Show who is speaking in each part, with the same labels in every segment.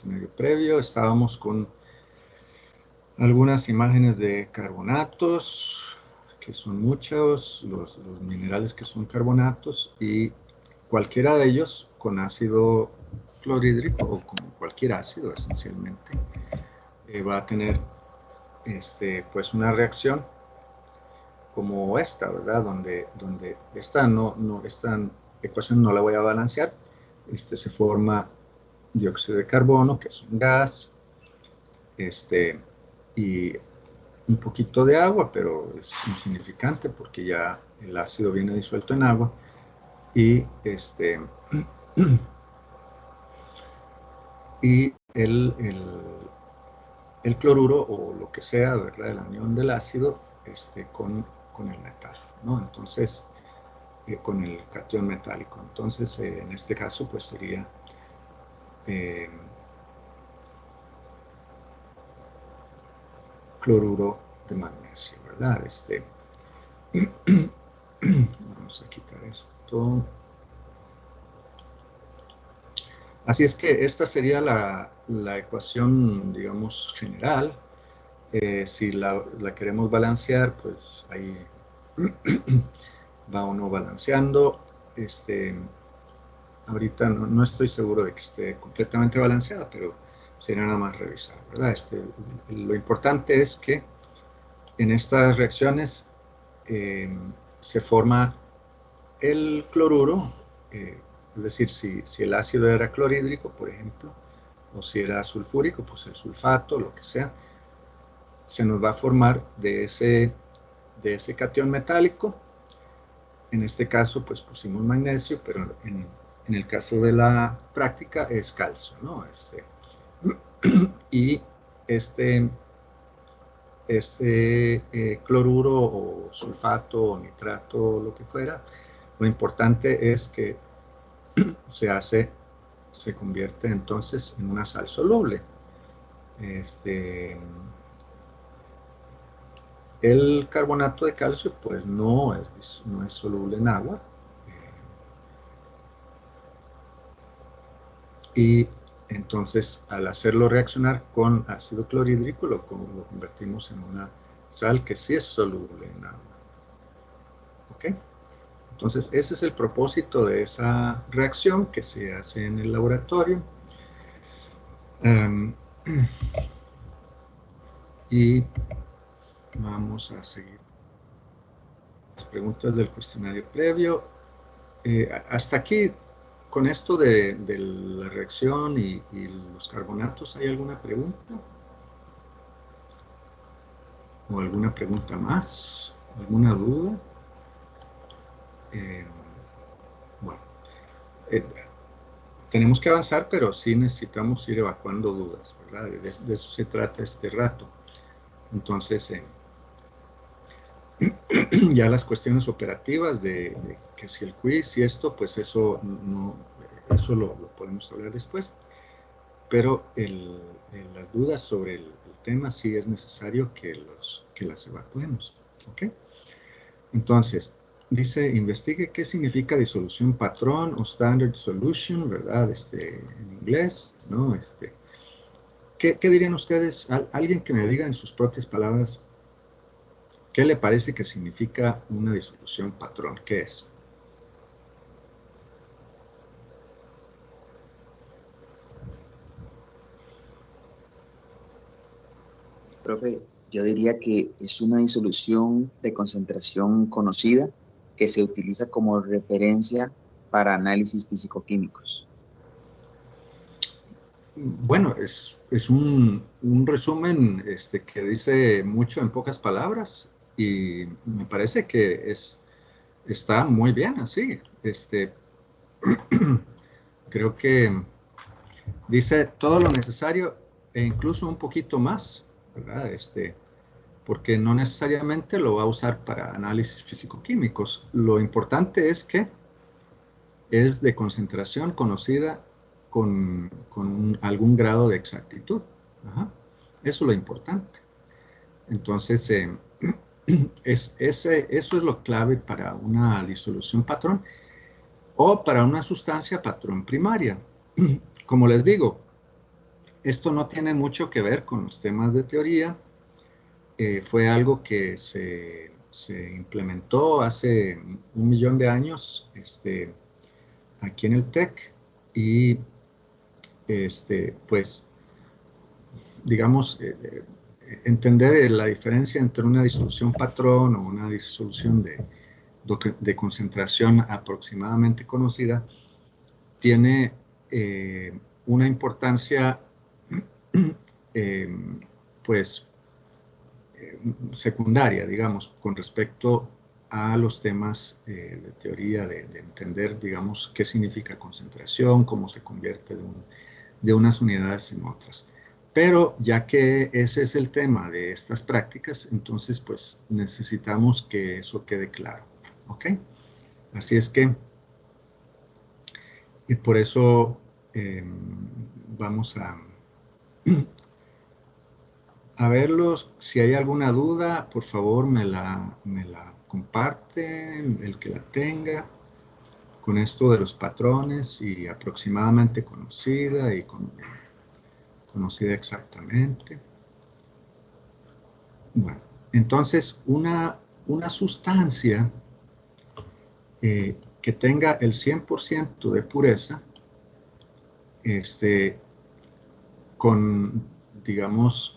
Speaker 1: cuestionario previo. Estábamos con algunas imágenes de carbonatos, que son muchos, los minerales que son carbonatos, y cualquiera de ellos con ácido clorhídrico o con cualquier ácido esencialmente va a tener pues una reacción como esta, ¿verdad? Donde esta ecuación no la voy a balancear. Se forma dióxido de carbono, que es un gas, y un poquito de agua, pero es insignificante porque ya el ácido viene disuelto en agua, y y el cloruro o lo que sea, ¿verdad? La unión del ácido con el metal, ¿no? Entonces, con el catión metálico. Entonces, en este caso, pues sería eh, cloruro de magnesio, ¿verdad? Vamos a quitar esto. Así es que esta sería la ecuación, digamos, general. Si la queremos balancear, pues ahí va uno balanceando. Ahorita no estoy seguro de que esté completamente balanceada, pero sería nada más revisar, ¿verdad? Lo importante es que en estas reacciones eh, se forma el cloruro, es decir, si el ácido era clorhídrico, por ejemplo, o si era sulfúrico, pues el sulfato, lo que sea, se nos va a formar de ese catión metálico. En este caso, pues pusimos magnesio, pero en el caso de la práctica es calcio, ¿no? Y este, cloruro o sulfato o nitrato, lo que fuera, lo importante es que se convierte entonces en una sal soluble. El carbonato de calcio pues no es soluble en agua, y entonces al hacerlo reaccionar con ácido clorhídrico lo convertimos en una sal que sí es soluble en agua. ¿Ok? Entonces ese es el propósito de esa reacción que se hace en el laboratorio. Y vamos a seguir las preguntas del cuestionario previo. Hasta aquí, con esto de la reacción y los carbonatos, ¿hay alguna pregunta? ¿O alguna pregunta más? ¿Alguna duda? Eh, bueno, eh, tenemos que avanzar, pero sí necesitamos ir evacuando dudas, ¿verdad? De eso se trata este rato. Entonces, ya las cuestiones operativas de que si el quiz y esto, pues eso lo podemos hablar después. Pero las dudas sobre el tema sí es necesario que las evacuemos. ¿Ok? Entonces, dice, investigue qué significa disolución patrón o standard solution, ¿verdad? En inglés, ¿no? ¿Qué dirían ustedes? Alguien que me diga en sus propias palabras, ¿qué le parece que significa una disolución patrón? ¿Qué es?
Speaker 2: Profe, yo diría que es una disolución de concentración conocida que se utiliza como referencia para análisis físico-químicos.
Speaker 1: Bueno, es un resumen que dice mucho en pocas palabras, y me parece que está muy bien así. Creo que dice todo lo necesario e incluso un poquito más, ¿verdad? Porque no necesariamente lo va a usar para análisis físico-químicos. Lo importante es que es de concentración conocida con algún grado de exactitud. Ajá. Eso es lo importante. Entonces, eso es lo clave para una disolución patrón o para una sustancia patrón primaria. Como les digo, Esto no tiene mucho que ver con los temas de teoría. Fue algo que se implementó hace 1.000.000 de años aquí en el TEC y pues digamos entender la diferencia entre una disolución patrón o una disolución de concentración aproximadamente conocida tiene una importancia pues secundaria, digamos, con respecto a los temas de teoría, de entender, digamos, qué significa concentración, cómo se convierte de unas unidades en otras. Pero ya que ese es el tema de estas prácticas, entonces pues necesitamos que eso quede claro, ¿ok? Así es que, y por eso vamos a verlos. Si hay alguna duda, por favor me la comparten, el que la tenga, con esto de los patrones y aproximadamente conocida y conocida exactamente. Bueno, entonces una sustancia que tenga el 100% de pureza, con, digamos,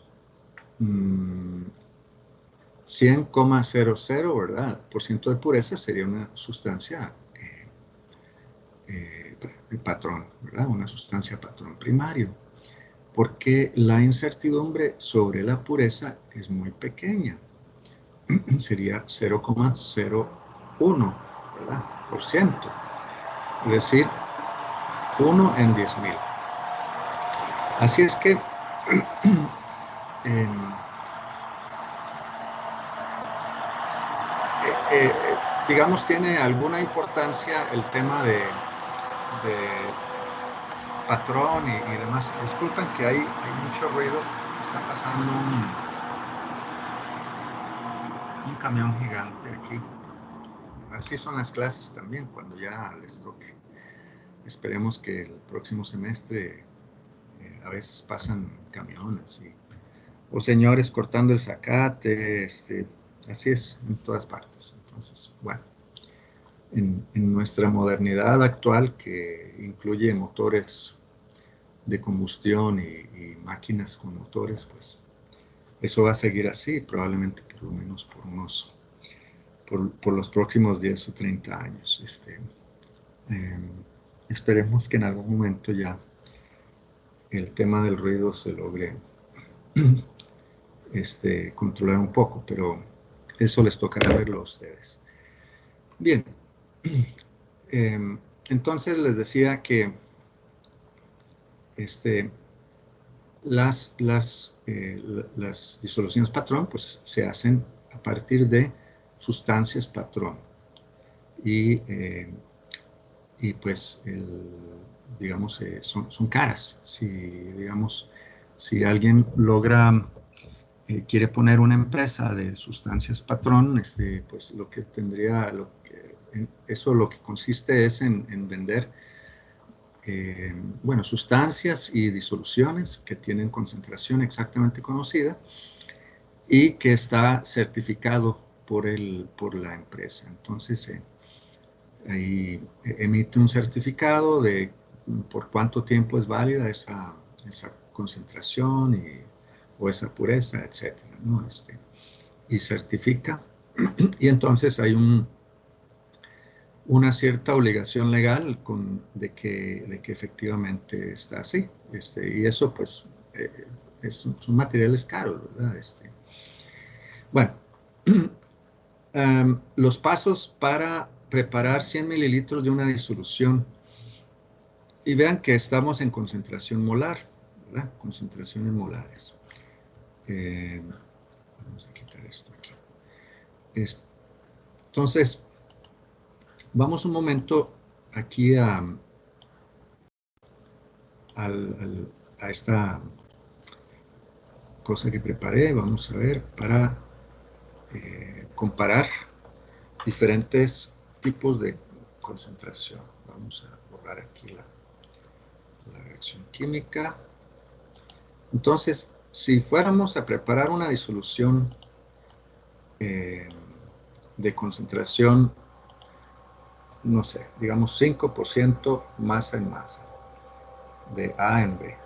Speaker 1: 100,00, ¿verdad? Por ciento de pureza sería una sustancia patrón, ¿verdad? Una sustancia patrón primario, porque la incertidumbre sobre la pureza es muy pequeña. Sería 0,01, ¿verdad? Por ciento. Es decir, 1 en 10.000. Así es que digamos, tiene alguna importancia el tema de patrón y demás. Disculpen que hay mucho ruido, está pasando un camión gigante aquí. Así son las clases también, cuando ya les toque. Esperemos que el próximo semestre a veces pasan camiones o señores cortando el zacate, así es en todas partes. Entonces, bueno, en nuestra modernidad actual, que incluye motores de combustión y máquinas con motores, pues eso va a seguir así, probablemente por lo menos por los próximos 10 o 30 años. Esperemos que en algún momento ya el tema del ruido se logre controlar un poco, pero eso les tocará verlo a ustedes. Bien, entonces les decía que las disoluciones patrón pues se hacen a partir de sustancias patrón y pues digamos son caras. Si alguien logra quiere poner una empresa de sustancias patrón, pues lo que lo que consiste es en vender bueno, sustancias y disoluciones que tienen concentración exactamente conocida y que está certificado por la empresa. Entonces, ahí emite un certificado de por cuánto tiempo es válida esa concentración o esa pureza, etcétera, ¿no? Y certifica, y entonces hay una cierta obligación legal de que efectivamente está así. Y eso, pues, son materiales caros, ¿verdad? Bueno, los pasos para preparar 100 mililitros de una disolución. Y vean que estamos en concentración molar, ¿verdad? Concentraciones molares. Vamos a quitar esto aquí. Entonces, vamos un momento aquí a esta cosa que preparé, vamos a ver, para comparar diferentes tipos de concentración. Vamos a borrar aquí la reacción química. Entonces, si fuéramos a preparar una disolución de concentración, no sé, digamos 5% masa en masa, de A en B,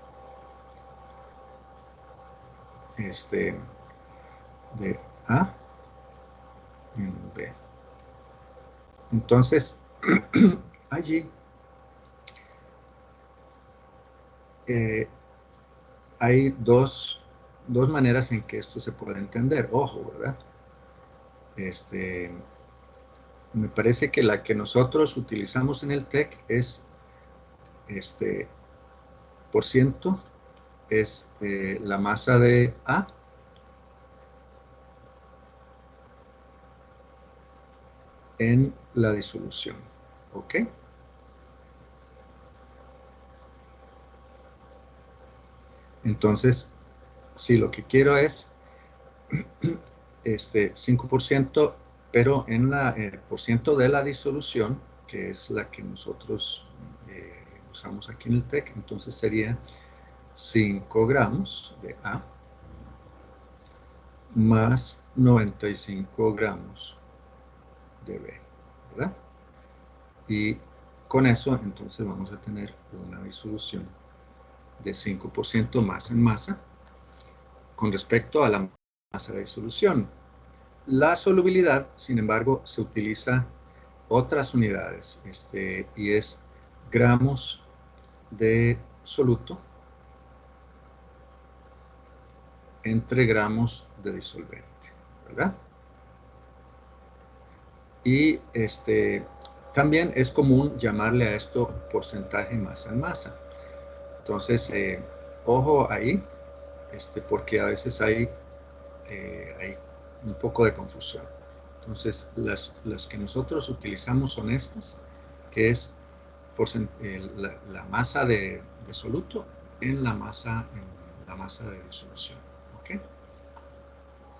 Speaker 1: de A en B. Entonces, allí hay dos maneras en que esto se puede entender. Ojo, ¿verdad? Me parece que la que nosotros utilizamos en el TEC es por ciento, es la masa de A en la disolución. ¿Ok? Entonces, si lo que quiero es 5%, pero en la por ciento de la disolución, que es la que nosotros usamos aquí en el TEC, entonces sería 5 gramos de A más 95 gramos de B, ¿verdad? Y con eso entonces vamos a tener una disolución de 5% más en masa con respecto a la masa de disolución. La solubilidad, sin embargo, se utiliza otras unidades, y es gramos de soluto entre gramos de disolvente, ¿verdad? Y también es común llamarle a esto porcentaje masa en masa. Entonces, ojo ahí, porque a veces hay un poco de confusión. Entonces, las que nosotros utilizamos son estas, que es la masa de soluto en la masa de disolución. ¿Okay?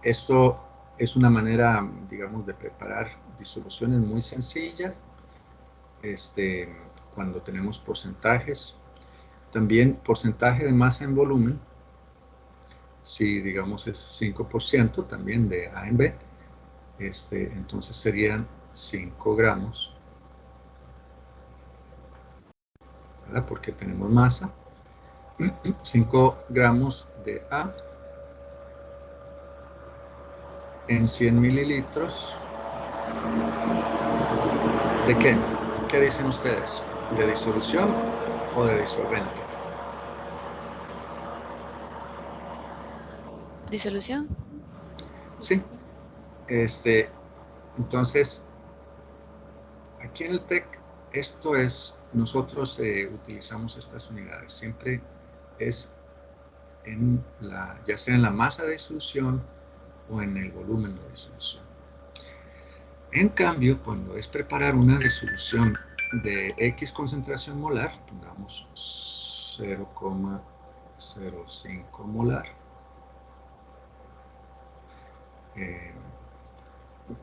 Speaker 1: Esto es una manera, digamos, de preparar disoluciones muy sencillas, cuando tenemos porcentajes. También porcentaje de masa en volumen, si digamos es 5% también de A en B, entonces serían 5 gramos, ¿verdad? Porque tenemos masa, 5 gramos de A en 100 mililitros. ¿De qué? ¿Qué dicen ustedes? ¿De disolución o de disolvente?
Speaker 3: ¿Disolución?
Speaker 1: Sí. Entonces, aquí en el TEC, nosotros utilizamos estas unidades. Siempre es ya sea en la masa de disolución o en el volumen de disolución. En cambio, cuando es preparar una disolución de X concentración molar, pongamos 0,05 molar,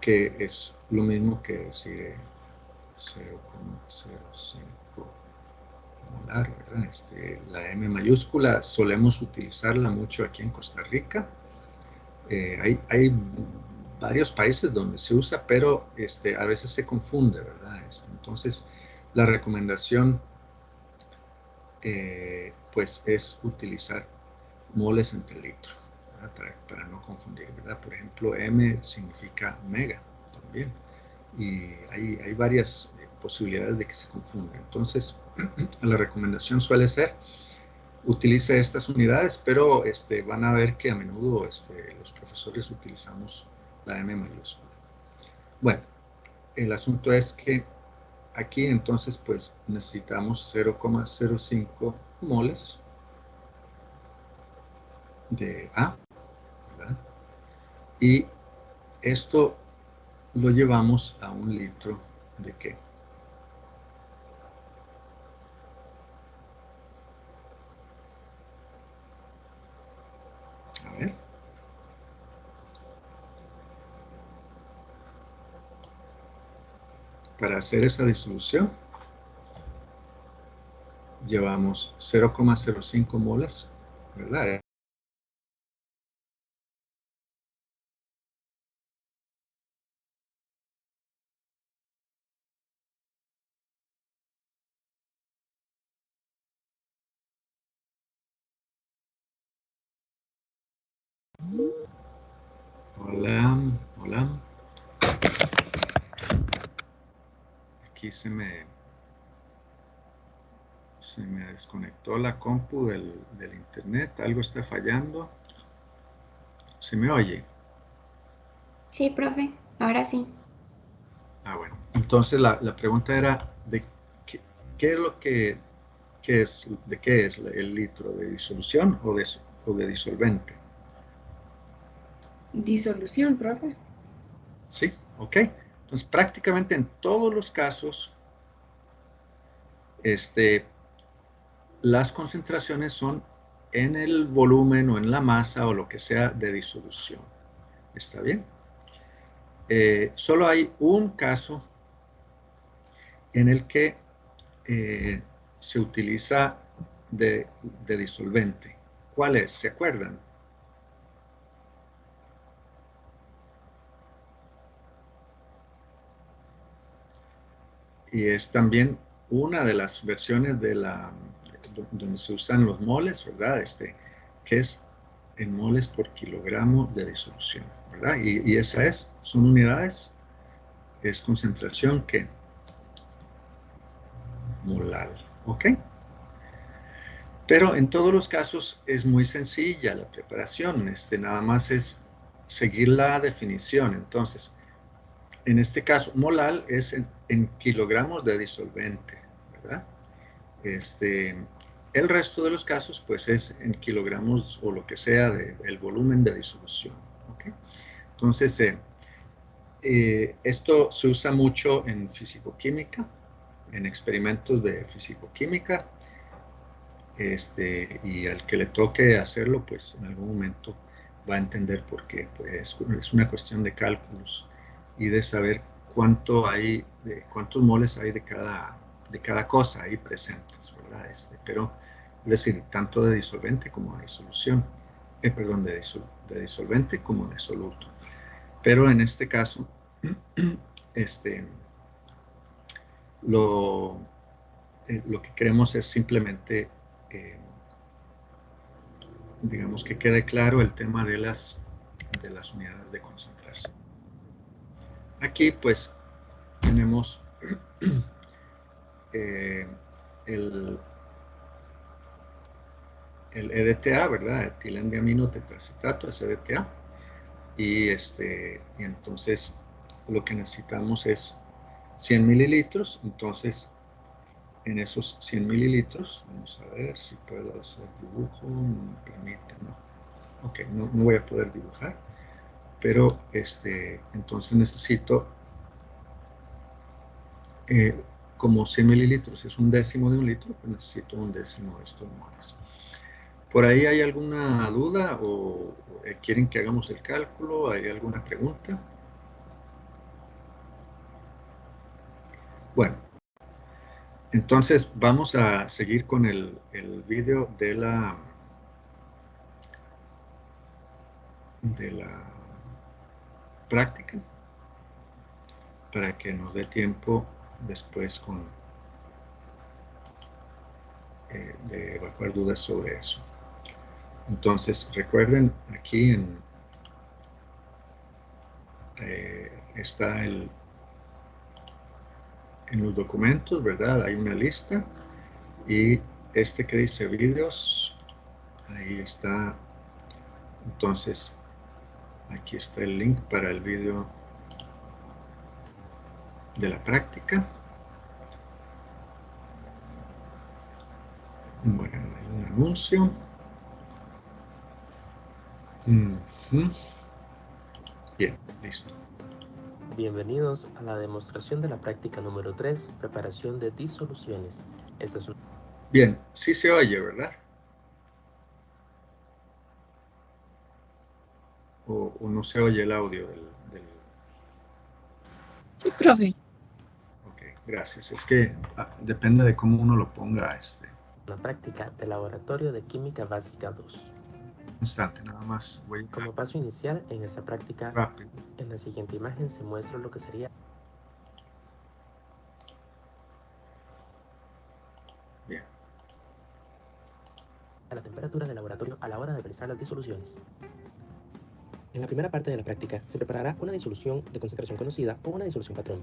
Speaker 1: que es lo mismo que decir 0,05 molar, ¿verdad? La M mayúscula solemos utilizarla mucho aquí en Costa Rica. Hay varios países donde se usa, pero a veces se confunde, ¿verdad? Entonces, la recomendación pues es utilizar moles entre litro, para no confundir, ¿verdad? Por ejemplo, M significa mega también, y hay varias posibilidades de que se confunda. Entonces, la recomendación suele ser utilice estas unidades, pero van a ver que a menudo los profesores utilizamos la M mayúscula. Bueno, el asunto es que aquí entonces pues necesitamos 0,05 moles de A, ¿verdad? Y esto lo llevamos a 1 litro de ¿qué? A ver. Para hacer esa disolución llevamos 0,05 moles, ¿verdad? Hola, hola. Aquí se me desconectó la compu del internet. Algo está fallando. ¿Se me oye?
Speaker 3: Sí, profe, ahora sí.
Speaker 1: Ah, bueno. Entonces la pregunta era de qué es lo que de qué es el litro, de disolución o de disolvente.
Speaker 4: Disolución, profe.
Speaker 1: Sí, ok. Entonces prácticamente en todos los casos, las concentraciones son en el volumen o en la masa o lo que sea de disolución. ¿Está bien? Solo hay un caso en el que se utiliza de disolvente. ¿Cuál es? ¿Se acuerdan? Y es también una de las versiones donde se usan los moles, ¿verdad? Que es en moles por kilogramo de disolución, ¿verdad? Y esa son unidades, es concentración que molar, ¿ok? Pero en todos los casos es muy sencilla la preparación, nada más es seguir la definición. Entonces, en este caso, molar es en kilogramos de disolvente, ¿verdad? El resto de los casos, pues es en kilogramos o lo que sea del volumen de disolución, ¿ok? Entonces, esto se usa mucho en fisicoquímica, en experimentos de fisicoquímica, y al que le toque hacerlo, pues en algún momento va a entender por qué. Pues, es una cuestión de cálculos y de saber cuántos moles hay de cada cosa ahí presentes, ¿verdad? Pero, es decir, tanto de disolvente como de disolución, perdón, de disolvente como de soluto. Pero en este caso, este, lo, lo que queremos es simplemente, digamos, que quede claro el tema de las unidades de concentración. Aquí, pues, tenemos eh, el, el EDTA, ¿verdad? Etilendiamino tetracetato, es EDTA. Y entonces lo que necesitamos es 100 mililitros. Entonces, en esos 100 mililitros, vamos a ver si puedo hacer dibujo, no me permite, ¿no? Ok, no voy a poder dibujar, pero entonces necesito, como 100 mililitros es un décimo de un litro, pues necesito un décimo de estos moles. ¿Por ahí hay alguna duda o quieren que hagamos el cálculo? ¿Hay alguna pregunta? Bueno, entonces vamos a seguir con el vídeo de la práctica para que nos dé tiempo después de evacuar dudas sobre eso. Entonces, recuerden, aquí está en los documentos, ¿verdad? Hay una lista y que dice videos, ahí está. Entonces, aquí está el link para el video de la práctica. Bueno, hay un anuncio. Bien, listo.
Speaker 5: Bienvenidos a la demostración de la práctica número 3, preparación de disoluciones. Esta es una...
Speaker 1: Bien, sí se oye, ¿verdad? O no se oye el audio del...
Speaker 4: Sí, profe.
Speaker 1: Ok, gracias. Es que depende de cómo uno lo ponga.
Speaker 5: Una práctica de Laboratorio de Química Básica 2.
Speaker 1: Instante, nada más voy
Speaker 5: Como paso inicial en esta práctica,
Speaker 1: rápido.
Speaker 5: en la siguiente imagen se muestra lo que sería
Speaker 1: Bien.
Speaker 5: la temperatura del laboratorio a la hora de realizar las disoluciones. En la primera parte de la práctica se preparará una disolución de concentración conocida o una disolución patrón.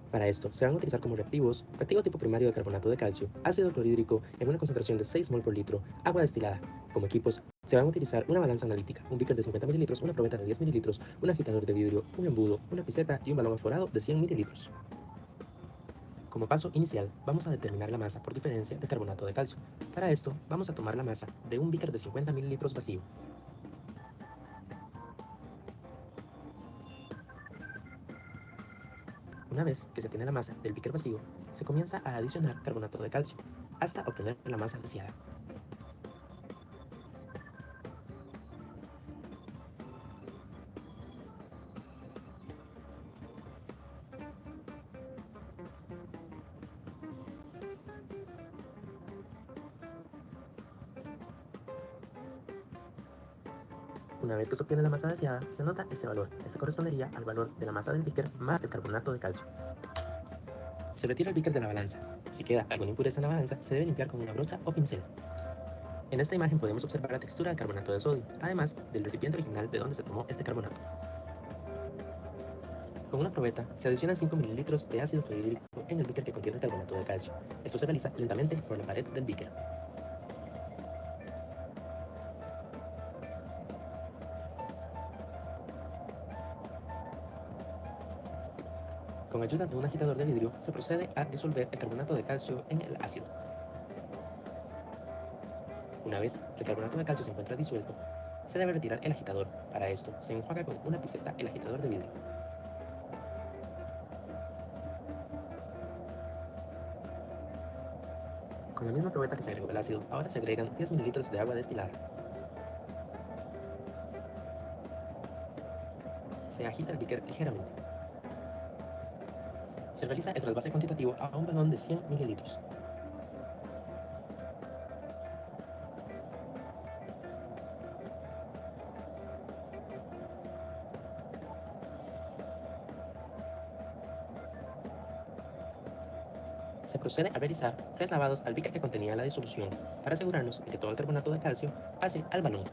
Speaker 5: Para esto se van a utilizar como reactivos reactivo tipo primario de carbonato de calcio, ácido clorhídrico en una concentración de 6 mol por litro, agua destilada. Como equipos se van a utilizar una balanza analítica, un beaker de 50 mililitros, una probeta de 10 mililitros, un agitador de vidrio, un embudo, una piseta y un balón aforado de 100 mililitros. Como paso inicial, vamos a determinar la masa por diferencia de carbonato de calcio. Para esto, vamos a tomar la masa de un beaker de 50 mililitros vacío. Una vez que se tiene la masa del beaker vacío, se comienza a adicionar carbonato de calcio, hasta obtener la masa deseada. Una vez que se obtiene la masa deseada, se anota ese valor. Este correspondería al valor de la masa del beaker más el carbonato de calcio. Se retira el beaker de la balanza. Si queda alguna impureza en la balanza, se debe limpiar con una brocha o pincel. En esta imagen podemos observar la textura del carbonato de sodio, además del recipiente original de donde se tomó este carbonato. Con una probeta se adicionan 5 mililitros de ácido clorhídrico en el beaker que contiene el carbonato de calcio. Esto se realiza lentamente por la pared del beaker. Con ayuda de un agitador de vidrio se procede a disolver el carbonato de calcio en el ácido. Una vez que el carbonato de calcio se encuentra disuelto, se debe retirar el agitador. Para esto, se enjuaga con una piseta el agitador de vidrio. Con la misma probeta que se agregó el ácido, ahora se agregan 10 mililitros de agua destilada. Se agita el beaker ligeramente. Se realiza el trasvase cuantitativo a un balón de 100 mililitros. Se procede a realizar 3 lavados al beaker que contenía la disolución para asegurarnos de que todo el carbonato de calcio pase al balón.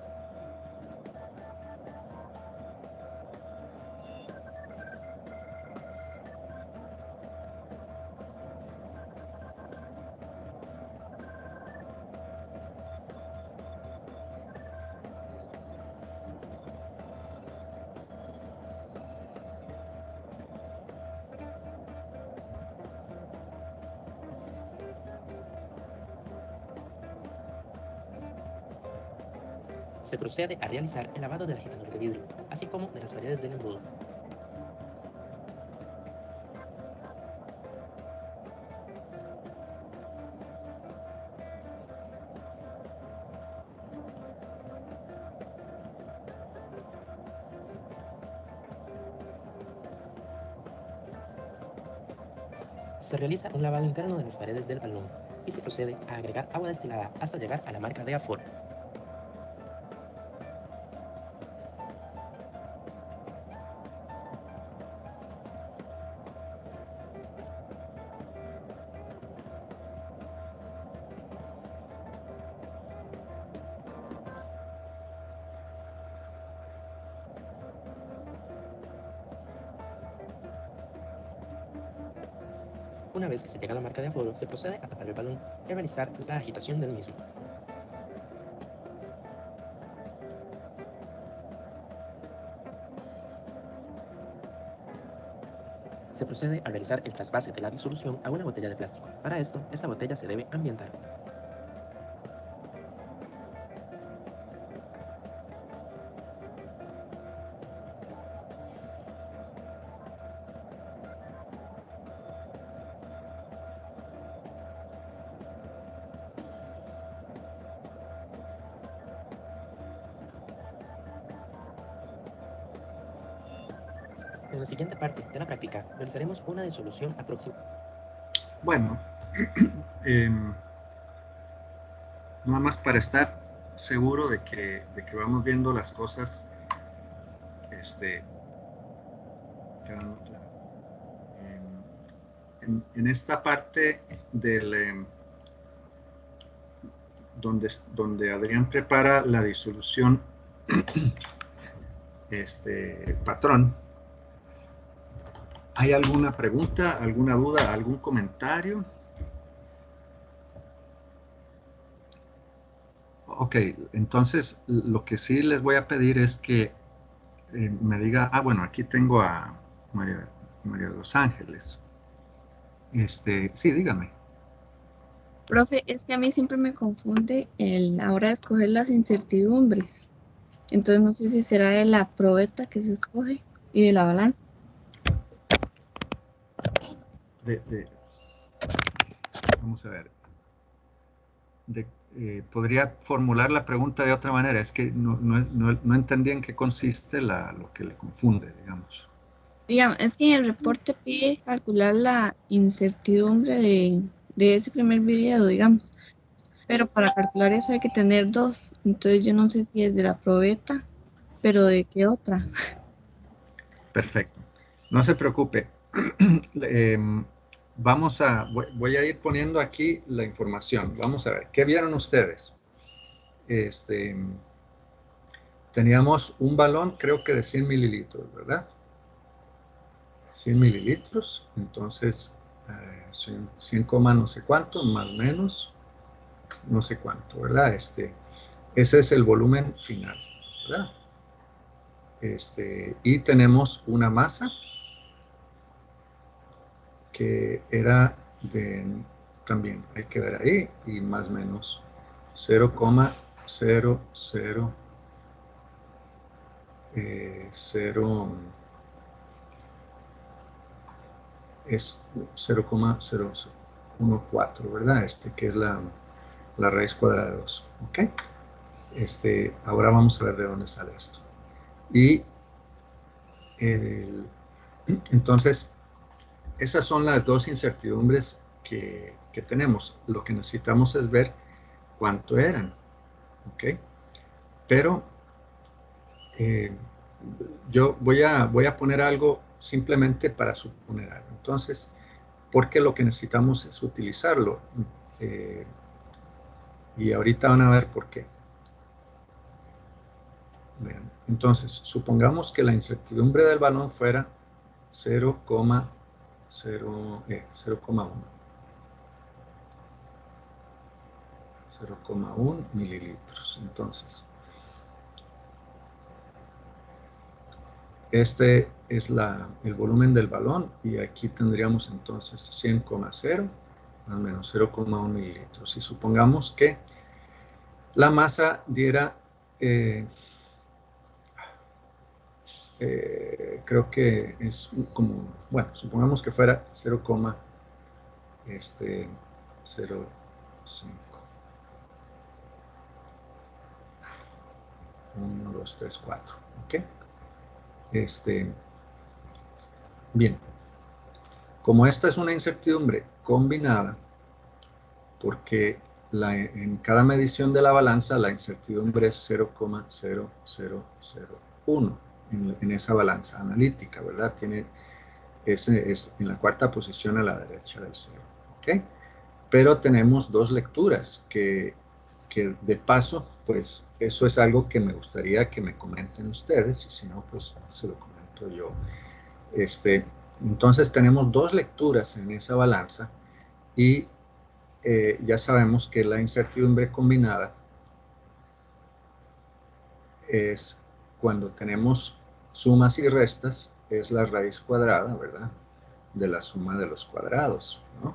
Speaker 5: Se procede a realizar el lavado del agitador de vidrio, así como de las paredes del embudo. Se realiza un lavado interno de las paredes del balón y se procede a agregar agua destilada hasta llegar a la marca de aforo. Una vez que se llega a la marca de aforo, se procede a tapar el balón y a realizar la agitación del mismo. Se procede a realizar el trasvase de la disolución a una botella de plástico. Para esto, esta botella se debe ambientar. En la siguiente parte de la práctica, realizaremos una disolución aproximada.
Speaker 1: Bueno, nada más para estar seguro de que vamos viendo las cosas en esta parte del donde Adrián prepara la disolución patrón. ¿Hay alguna pregunta, alguna duda, algún comentario? Ok, entonces lo que sí les voy a pedir es que me diga, bueno, aquí tengo a María de los Ángeles. Sí, dígame.
Speaker 4: Profe, es que a mí siempre me confunde la hora de escoger las incertidumbres. Entonces no sé si será de la probeta que se escoge y de la balanza.
Speaker 1: Vamos a ver. Podría formular la pregunta de otra manera. Es que no entendí en qué consiste lo que le confunde, digamos.
Speaker 4: Digamos, es que en el reporte pide calcular la incertidumbre de ese primer video, digamos. Pero para calcular eso hay que tener dos. Entonces yo no sé si es de la probeta, pero ¿de qué otra?
Speaker 1: Perfecto. No se preocupe. Voy a ir poniendo aquí la información. Vamos a ver, ¿qué vieron ustedes? Teníamos un balón, creo que de 100 mililitros, ¿verdad? 100 mililitros, entonces 100, no sé cuánto, más o menos, no sé cuánto, ¿verdad? Ese es el volumen final, ¿verdad? Y tenemos una masa que era también hay que ver ahí, y más o menos 0,00 es 0,014, ¿verdad? Que es la raíz cuadrada de 2, ¿ok? Ahora vamos a ver de dónde sale esto. Y entonces, esas son las dos incertidumbres que tenemos. Lo que necesitamos es ver cuánto eran, ¿ok? Pero yo voy a poner algo simplemente para suponer algo. Entonces, porque lo que necesitamos es utilizarlo. Y ahorita van a ver por qué. Vean, entonces, supongamos que la incertidumbre del balón fuera 0,1 mililitros. Entonces, este es el volumen del balón y aquí tendríamos entonces 100,0 más o menos 0,1 mililitros. Y supongamos que la masa diera, creo que es como, bueno, supongamos que fuera 0,05. 1, 2, 3, 4. ¿Ok? Bien. Como esta es una incertidumbre combinada, porque en cada medición de la balanza la incertidumbre es 0,0001 en esa balanza analítica, ¿verdad? Es en la cuarta posición a la derecha del 0. ¿Ok? Pero tenemos dos lecturas que de paso, pues eso es algo que me gustaría que me comenten ustedes, y si no, pues se lo comento yo. Entonces tenemos dos lecturas en esa balanza y ya sabemos que la incertidumbre combinada es cuando tenemos sumas y restas, es la raíz cuadrada, ¿verdad? De la suma de los cuadrados, ¿no?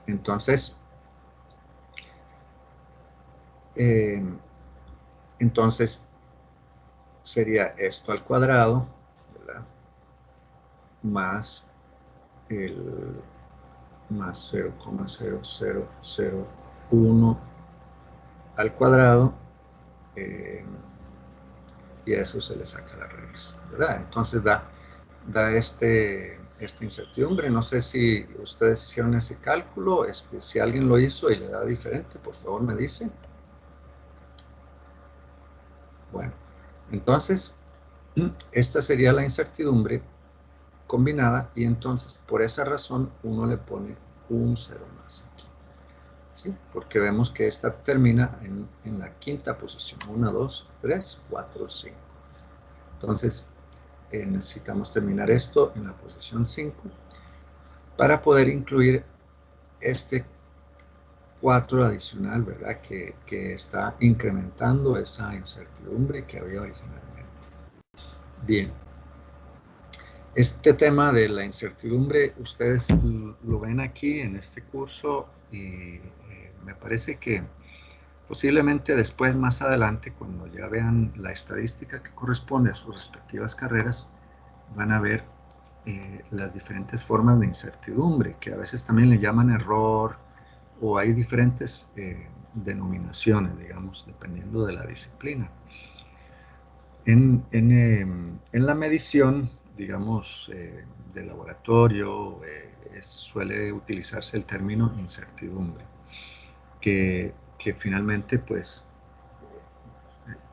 Speaker 1: Entonces, sería esto al cuadrado, ¿verdad? Más 0,0001 al cuadrado, y a eso se le saca la raíz, ¿verdad? Entonces da esta incertidumbre. No sé si ustedes hicieron ese cálculo, si alguien lo hizo y le da diferente, por favor me dice. Bueno, entonces esta sería la incertidumbre combinada, y entonces por esa razón uno le pone un 0 más aquí. ¿sí? Porque vemos que esta termina en la quinta posición. 1, 2, 3, 4, 5. Entonces, necesitamos terminar esto en la posición 5 para poder incluir este 4 adicional, ¿verdad? Que está incrementando esa incertidumbre que había originalmente. Bien. Este tema de la incertidumbre, ustedes lo ven aquí en este curso y me parece que posiblemente después, más adelante, cuando ya vean la estadística que corresponde a sus respectivas carreras, van a ver las diferentes formas de incertidumbre, que a veces también le llaman error, o hay diferentes denominaciones, digamos, dependiendo de la disciplina. En la medición, digamos, de laboratorio, suele utilizarse el término incertidumbre, que finalmente, pues,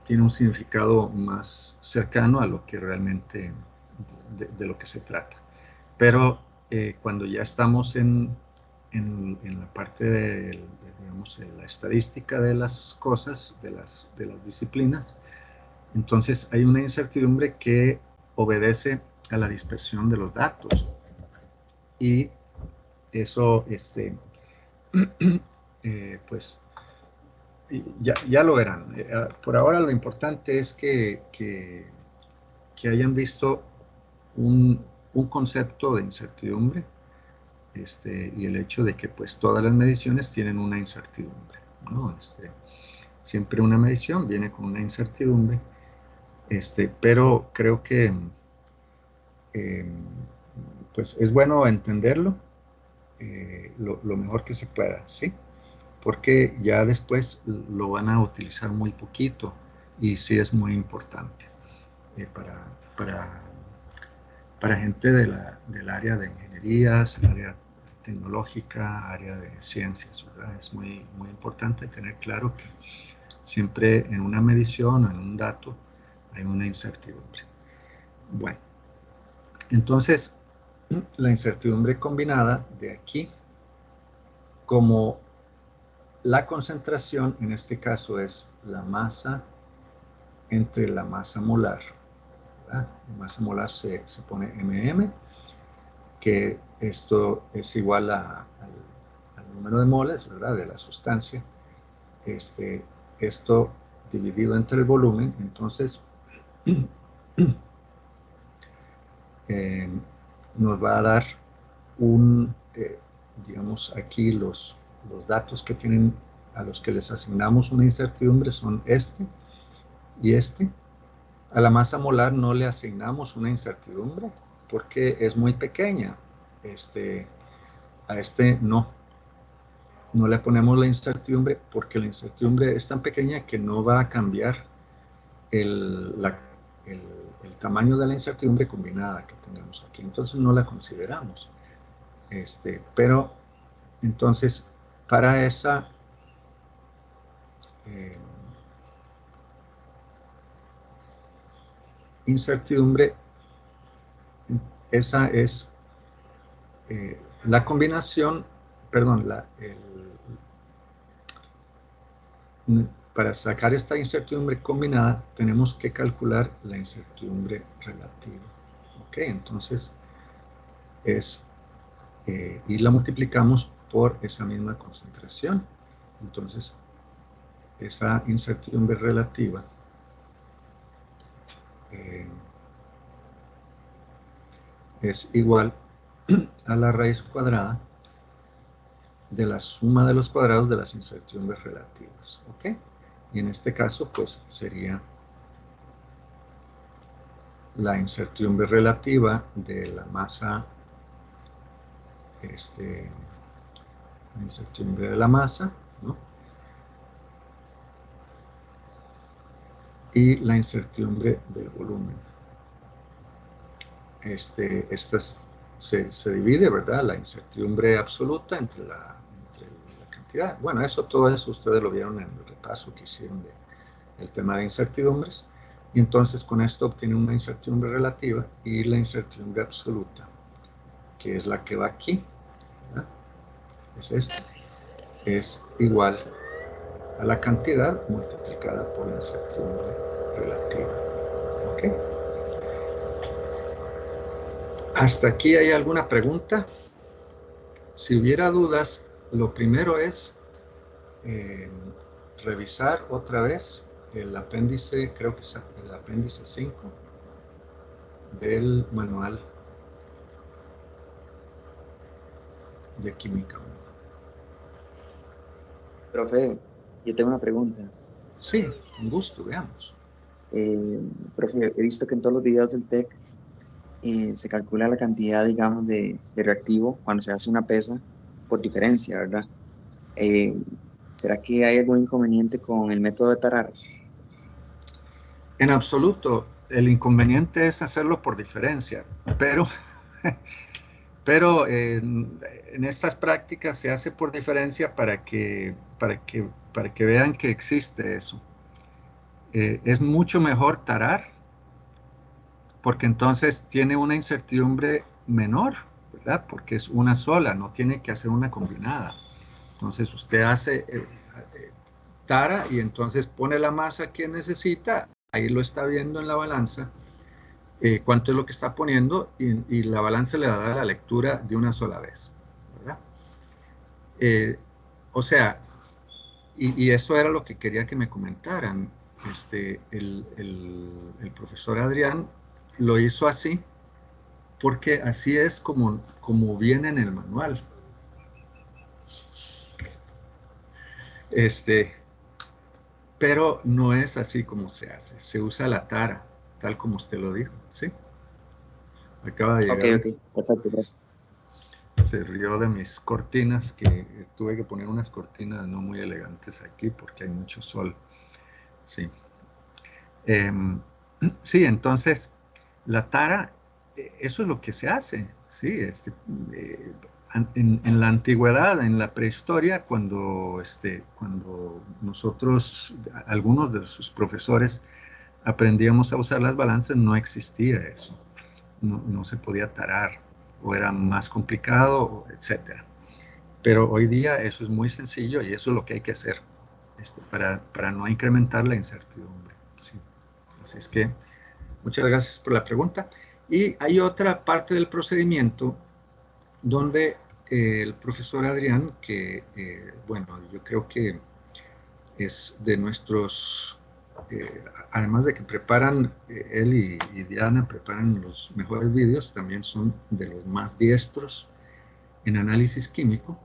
Speaker 1: tiene un significado más cercano a lo que realmente, de lo que se trata. Pero cuando ya estamos en la parte de, digamos, en la estadística de las cosas, de las disciplinas, entonces hay una incertidumbre que obedece a la dispersión de los datos. Y eso, pues, ya lo verán. Por ahora lo importante es que hayan visto un concepto de incertidumbre, y el hecho de que pues todas las mediciones tienen una incertidumbre, ¿no? Siempre una medición viene con una incertidumbre, pero creo que pues es bueno entenderlo lo mejor que se pueda, ¿sí? Porque ya después lo van a utilizar muy poquito y sí es muy importante para gente del área de ingenierías, el área tecnológica, área de ciencias, ¿verdad? Es muy, muy importante tener claro que siempre en una medición o en un dato hay una incertidumbre. Bueno, entonces la incertidumbre combinada de aquí, como la concentración en este caso es la masa entre la masa molar, ¿verdad? La masa molar se pone mm, que esto es igual al número de moles, ¿verdad? De la sustancia. Esto dividido entre el volumen, entonces nos va a dar digamos, aquí los datos que tienen, a los que les asignamos una incertidumbre son este y este. A la masa molar no le asignamos una incertidumbre porque es muy pequeña. A este no le ponemos la incertidumbre porque la incertidumbre es tan pequeña que no va a cambiar el tamaño de la incertidumbre combinada que tengamos aquí. Entonces no la consideramos. Pero entonces para esa incertidumbre, esa es la combinación, perdón, para sacar esta incertidumbre combinada tenemos que calcular la incertidumbre relativa. ¿Ok? Entonces y la multiplicamos por esa misma concentración. Entonces esa incertidumbre relativa es igual a la raíz cuadrada de la suma de los cuadrados de las incertidumbres relativas. ¿Ok? Y en este caso, pues sería la incertidumbre relativa de la masa, la incertidumbre de la masa, ¿no? Y la incertidumbre del volumen. Se divide, ¿verdad? La incertidumbre absoluta entre la cantidad. Bueno, todo eso ustedes lo vieron en el repaso que hicieron del tema de incertidumbres. Y entonces con esto obtiene una incertidumbre relativa y la incertidumbre absoluta, que es la que va aquí, ¿verdad? Es esta. es igual a la cantidad multiplicada por la incertidumbre relativa. ¿Ok? ¿Hasta aquí hay alguna pregunta? Si hubiera dudas, lo primero es revisar otra vez el apéndice, creo que es el apéndice 5 del manual de química 1.
Speaker 2: Profe, yo tengo una pregunta.
Speaker 1: Sí, con gusto, veamos.
Speaker 2: Profe, he visto que en todos los videos del TEC se calcula la cantidad, digamos, de reactivo cuando se hace una pesa por diferencia, ¿verdad? ¿Será que hay algún inconveniente con el método de tarar?
Speaker 1: En absoluto, el inconveniente es hacerlo por diferencia, pero en estas prácticas se hace por diferencia para que vean que existe eso. Es mucho mejor tarar, porque entonces tiene una incertidumbre menor, ¿verdad? Porque es una sola, no tiene que hacer una combinada. Entonces usted hace tara y entonces pone la masa que necesita, ahí lo está viendo en la balanza, cuánto es lo que está poniendo y la balanza le da la lectura de una sola vez, ¿verdad? O sea, y eso era lo que quería que me comentaran. El profesor Adrián lo hizo así porque así es como viene en el manual. Pero no es así como se hace. Se usa la tara, tal como usted lo dijo, ¿sí? Acaba de
Speaker 2: Ok,
Speaker 1: llegar.
Speaker 2: perfecto, profe.
Speaker 1: Se rió de mis cortinas, que tuve que poner unas cortinas no muy elegantes aquí porque hay mucho sol. Sí. Sí, entonces, la tara, eso es lo que se hace, ¿sí? En la antigüedad, en la prehistoria, cuando nosotros, algunos de sus profesores, aprendíamos a usar las balanzas, no existía eso. No se podía tarar, o era más complicado, etc. Pero hoy día eso es muy sencillo y eso es lo que hay que hacer para no incrementar la incertidumbre. ¿Sí? Así es que muchas gracias por la pregunta. Y hay otra parte del procedimiento donde el profesor Adrián, que bueno, yo creo que es de nuestros, además de que preparan, él y Diana preparan los mejores vídeos, también son de los más diestros en análisis químico.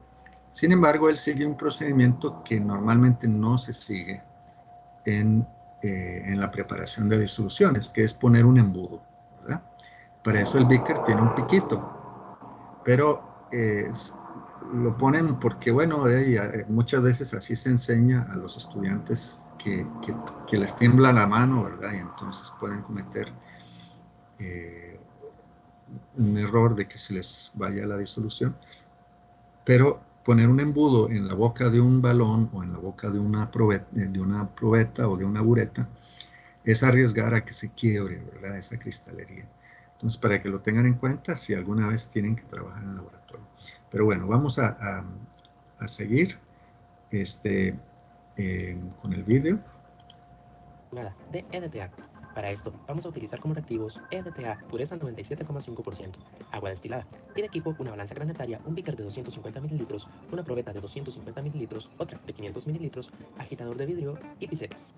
Speaker 1: Sin embargo, él sigue un procedimiento que normalmente no se sigue en la preparación de disoluciones, que es poner un embudo, ¿verdad? Para eso el beaker tiene un piquito, pero lo ponen porque, bueno, muchas veces así se enseña a los estudiantes que les tiembla la mano, ¿verdad? Y entonces pueden cometer un error de que se les vaya la disolución. Pero poner un embudo en la boca de un balón o en la boca de una probeta o de una bureta es arriesgar a que se quiebre, ¿verdad? Esa cristalería. Entonces, para que lo tengan en cuenta si alguna vez tienen que trabajar en el laboratorio. Pero bueno, vamos a seguir con el vídeo.
Speaker 5: De EDTA. Para esto, vamos a utilizar como reactivos EDTA, pureza 97,5%, agua destilada, y de equipo una balanza granetaria, un beaker de 250 ml, una probeta de 250 ml, otra de 500 ml, agitador de vidrio y pisetas.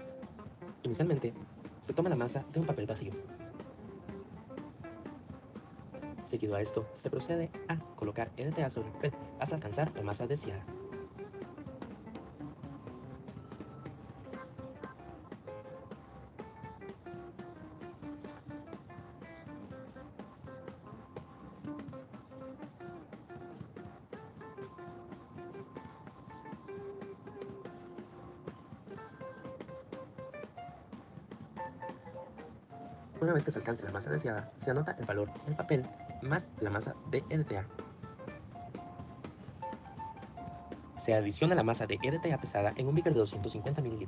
Speaker 5: Inicialmente, se toma la masa de un papel vacío. Seguido a esto, se procede a colocar EDTA sobre el papel hasta alcanzar la masa deseada. Una vez que se alcance la masa deseada, se anota el valor del papel más la masa de EDTA. Se adiciona la masa de EDTA pesada en un beaker de 250 ml.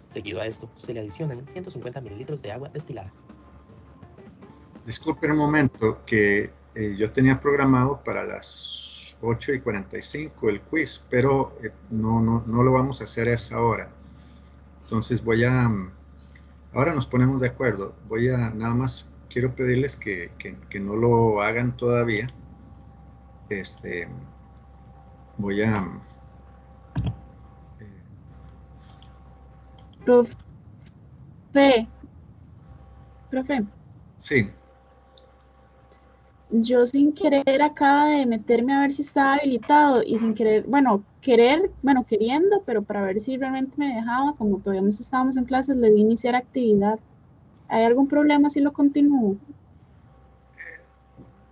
Speaker 5: Seguido a esto, se le adicionan 150 ml de agua destilada.
Speaker 1: Disculpen un momento que yo tenía programado para las 8:45 el quiz, pero no lo vamos a hacer a esa hora. Entonces ahora nos ponemos de acuerdo. Nada más quiero pedirles que no lo hagan todavía. Voy a...
Speaker 6: Profe,
Speaker 1: sí,
Speaker 6: yo sin querer acaba de meterme a ver si estaba habilitado y sin querer, bueno, queriendo, pero para ver si realmente me dejaba, como todavía no estábamos en clases, le di iniciar actividad. ¿Hay algún problema si lo continúo?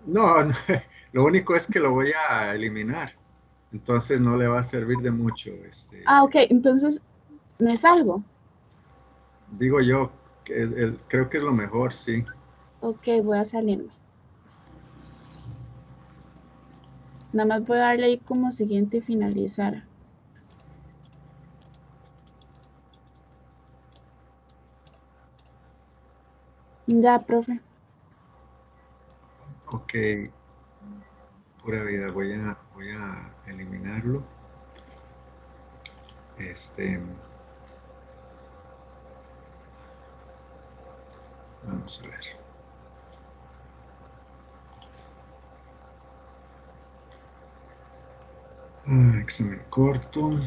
Speaker 1: no, lo único es que lo voy a eliminar. Entonces no le va a servir de mucho.
Speaker 6: Ah, ok, entonces me salgo.
Speaker 1: Digo yo, que creo que es lo mejor, sí.
Speaker 6: Ok, voy a salirme. Nada más voy a darle ahí como siguiente y finalizar. Ya, profe.
Speaker 1: Ok, pura vida, voy a eliminarlo. Vamos a ver. Examen corto.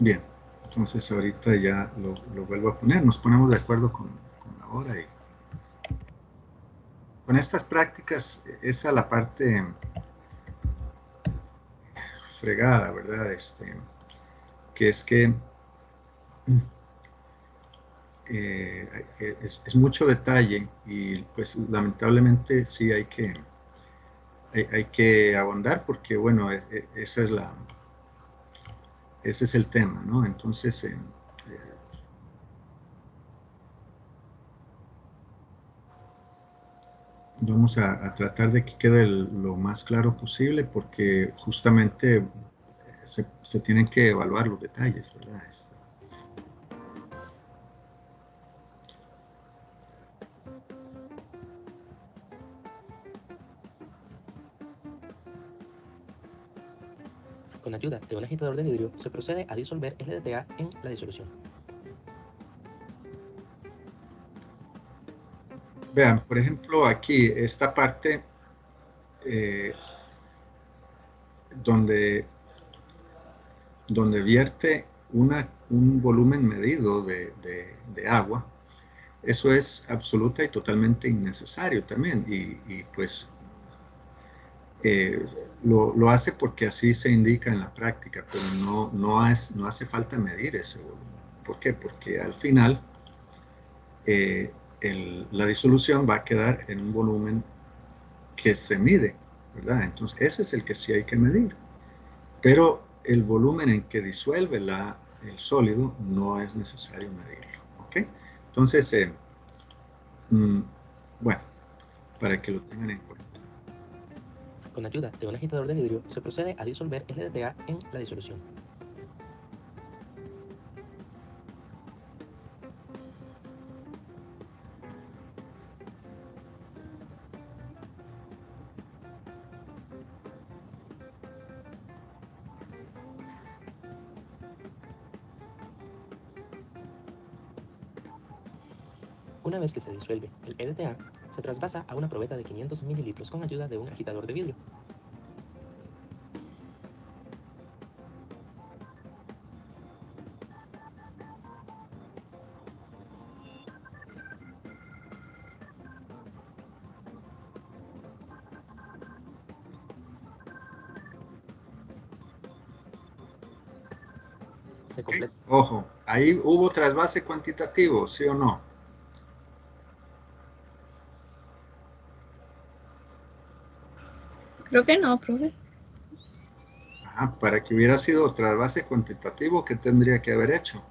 Speaker 1: Bien, entonces ahorita ya lo vuelvo a poner. Nos ponemos de acuerdo con la hora y con estas prácticas, esa es la parte fregada, ¿verdad? Que es que es mucho detalle y pues lamentablemente sí hay que abundar porque bueno, ese es el tema, ¿no? Entonces, vamos a tratar de que quede lo más claro posible porque justamente se tienen que evaluar los detalles, ¿verdad?
Speaker 5: Con ayuda de un agitador de vidrio, se procede a disolver el LDTA en la disolución.
Speaker 1: Vean, por ejemplo, aquí, esta parte donde vierte un volumen medido de agua, eso es absoluta y totalmente innecesario también. Y pues lo hace porque así se indica en la práctica, pero no hace falta medir ese volumen. ¿Por qué? Porque al final la disolución va a quedar en un volumen que se mide, ¿verdad? Entonces ese es el que sí hay que medir. Pero el volumen en que disuelve el sólido no es necesario medirlo, ¿ok? Entonces, bueno, para que lo tengan en cuenta.
Speaker 5: Con ayuda de un agitador de vidrio, se procede a disolver el LDTA en la disolución. Una vez que se disuelve el LDTA, se trasvasa a una probeta de 500 mililitros con ayuda de un agitador de vidrio. Se
Speaker 1: ¿Ok?
Speaker 5: completa.
Speaker 1: Ojo, ahí hubo trasvase cuantitativo, ¿sí o no?
Speaker 4: Creo que no, profe.
Speaker 1: Para que hubiera sido trasvase cuantitativo, ¿qué tendría que haber hecho?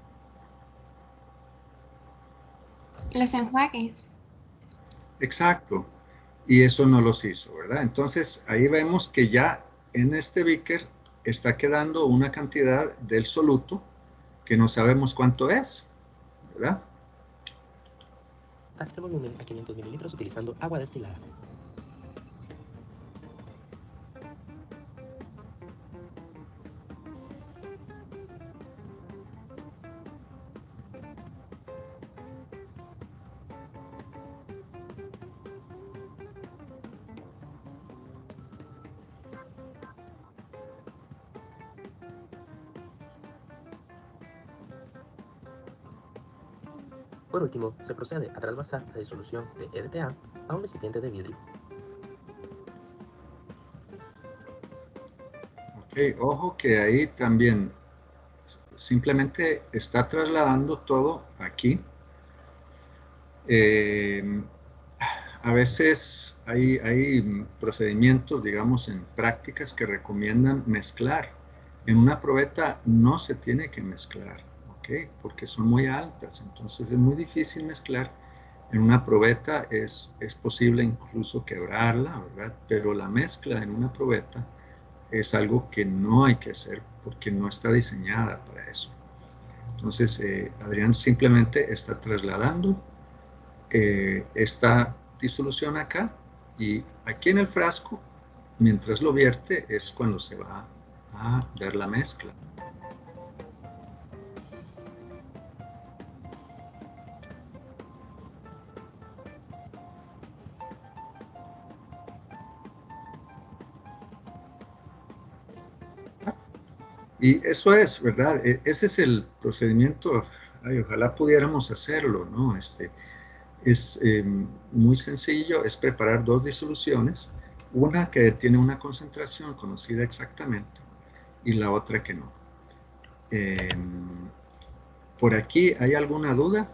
Speaker 3: Los enjuagues.
Speaker 1: Exacto. Y eso no los hizo, ¿verdad? Entonces ahí vemos que ya en este beaker está quedando una cantidad del soluto que no sabemos cuánto es, ¿verdad?
Speaker 5: aumentar el volumen a 500 mililitros utilizando agua destilada. Por último, se procede a trasvasar la disolución de EDTA a un recipiente de vidrio.
Speaker 1: Ok, ojo que ahí también simplemente está trasladando todo aquí. A veces hay procedimientos, digamos, en prácticas que recomiendan mezclar. En una probeta no se tiene que mezclar, ¿ok? Porque son muy altas, entonces es muy difícil mezclar. En una probeta es posible incluso quebrarla, ¿verdad? Pero la mezcla en una probeta es algo que no hay que hacer porque no está diseñada para eso. Entonces, Adrián simplemente está trasladando esta disolución acá, y aquí en el frasco, mientras lo vierte, es cuando se va a dar la mezcla. Y eso es, ¿verdad? Ese es el procedimiento. Ay, ojalá pudiéramos hacerlo, ¿no? Es muy sencillo, es preparar dos disoluciones, una que tiene una concentración conocida exactamente y la otra que no. ¿Por aquí hay alguna duda?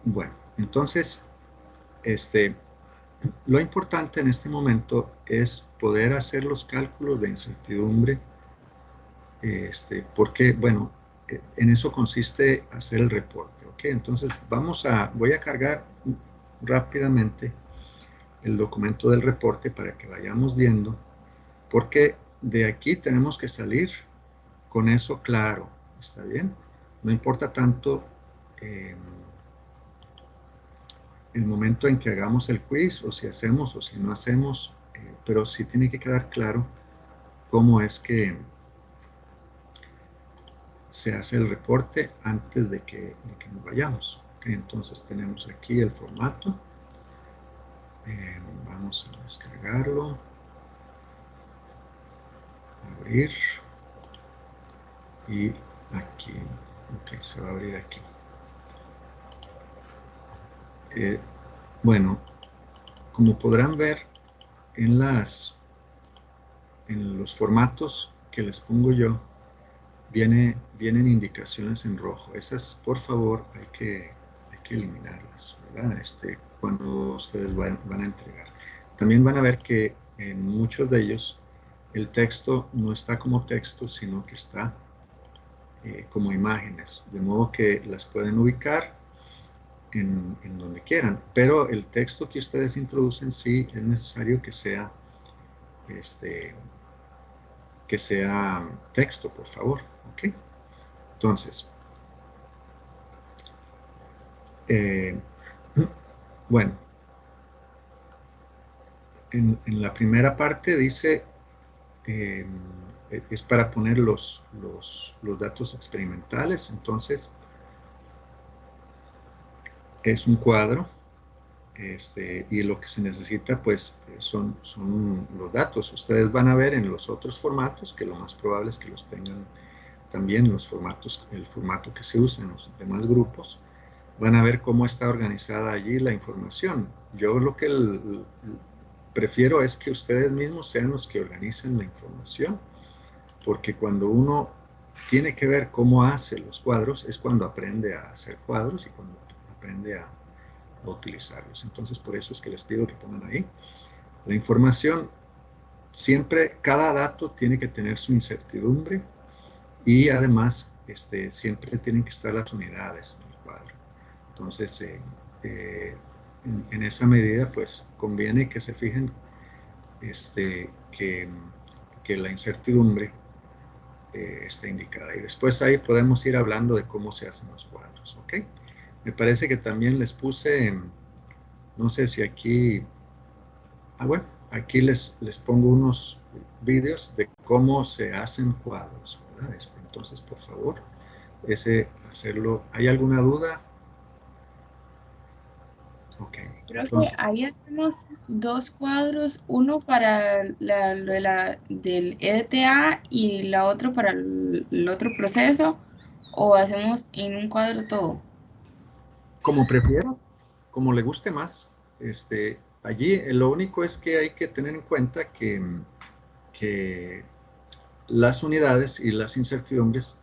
Speaker 1: Bueno, entonces, lo importante en este momento es poder hacer los cálculos de incertidumbre, porque, bueno, en eso consiste hacer el reporte, ¿ok? Entonces, voy a cargar rápidamente el documento del reporte para que vayamos viendo, porque de aquí tenemos que salir con eso claro, ¿está bien? No importa tanto el momento en que hagamos el quiz, o si hacemos o si no hacemos, pero sí tiene que quedar claro cómo es que se hace el reporte antes de que nos vayamos. Okay, entonces tenemos aquí el formato. Vamos a descargarlo, abrir, y aquí, ok, se va a abrir aquí. Bueno, como podrán ver en los formatos que les pongo yo, vienen indicaciones en rojo. Esas, por favor, hay que eliminarlas, ¿verdad? Cuando ustedes van a entregar. También van a ver que en muchos de ellos el texto no está como texto, sino que está como imágenes, de modo que las pueden ubicar en donde quieran, pero el texto que ustedes introducen sí es necesario que sea texto, por favor, ¿ok? Entonces, bueno, en la primera parte dice, es para poner los datos experimentales. Entonces, es un cuadro, y lo que se necesita pues son los datos. Ustedes van a ver en los otros formatos que lo más probable es que los tengan también los formatos, el formato que se usa en los demás grupos. Van a ver cómo está organizada allí la información. Yo lo que prefiero es que ustedes mismos sean los que organicen la información, porque cuando uno tiene que ver cómo hace los cuadros, es cuando aprende a hacer cuadros y cuando aprende a utilizarlos. Entonces, por eso es que les pido que pongan ahí la información. Siempre, cada dato tiene que tener su incertidumbre, y además siempre tienen que estar las unidades en el cuadro. Entonces, en esa medida, pues conviene que se fijen que la incertidumbre está indicada. Y después ahí podemos ir hablando de cómo se hacen los cuadros, ¿ok? Me parece que también les puse, no sé si aquí, bueno, aquí les pongo unos vídeos de cómo se hacen cuadros, ¿verdad? Entonces, por favor, hacerlo. ¿Hay alguna duda? Ok,
Speaker 4: Creo que
Speaker 1: entonces,
Speaker 4: ahí hacemos dos cuadros, uno para del EDTA y la otro para el otro proceso, o hacemos en un cuadro todo.
Speaker 1: como prefiera, como le guste más. Allí lo único es que hay que tener en cuenta que las unidades y las incertidumbres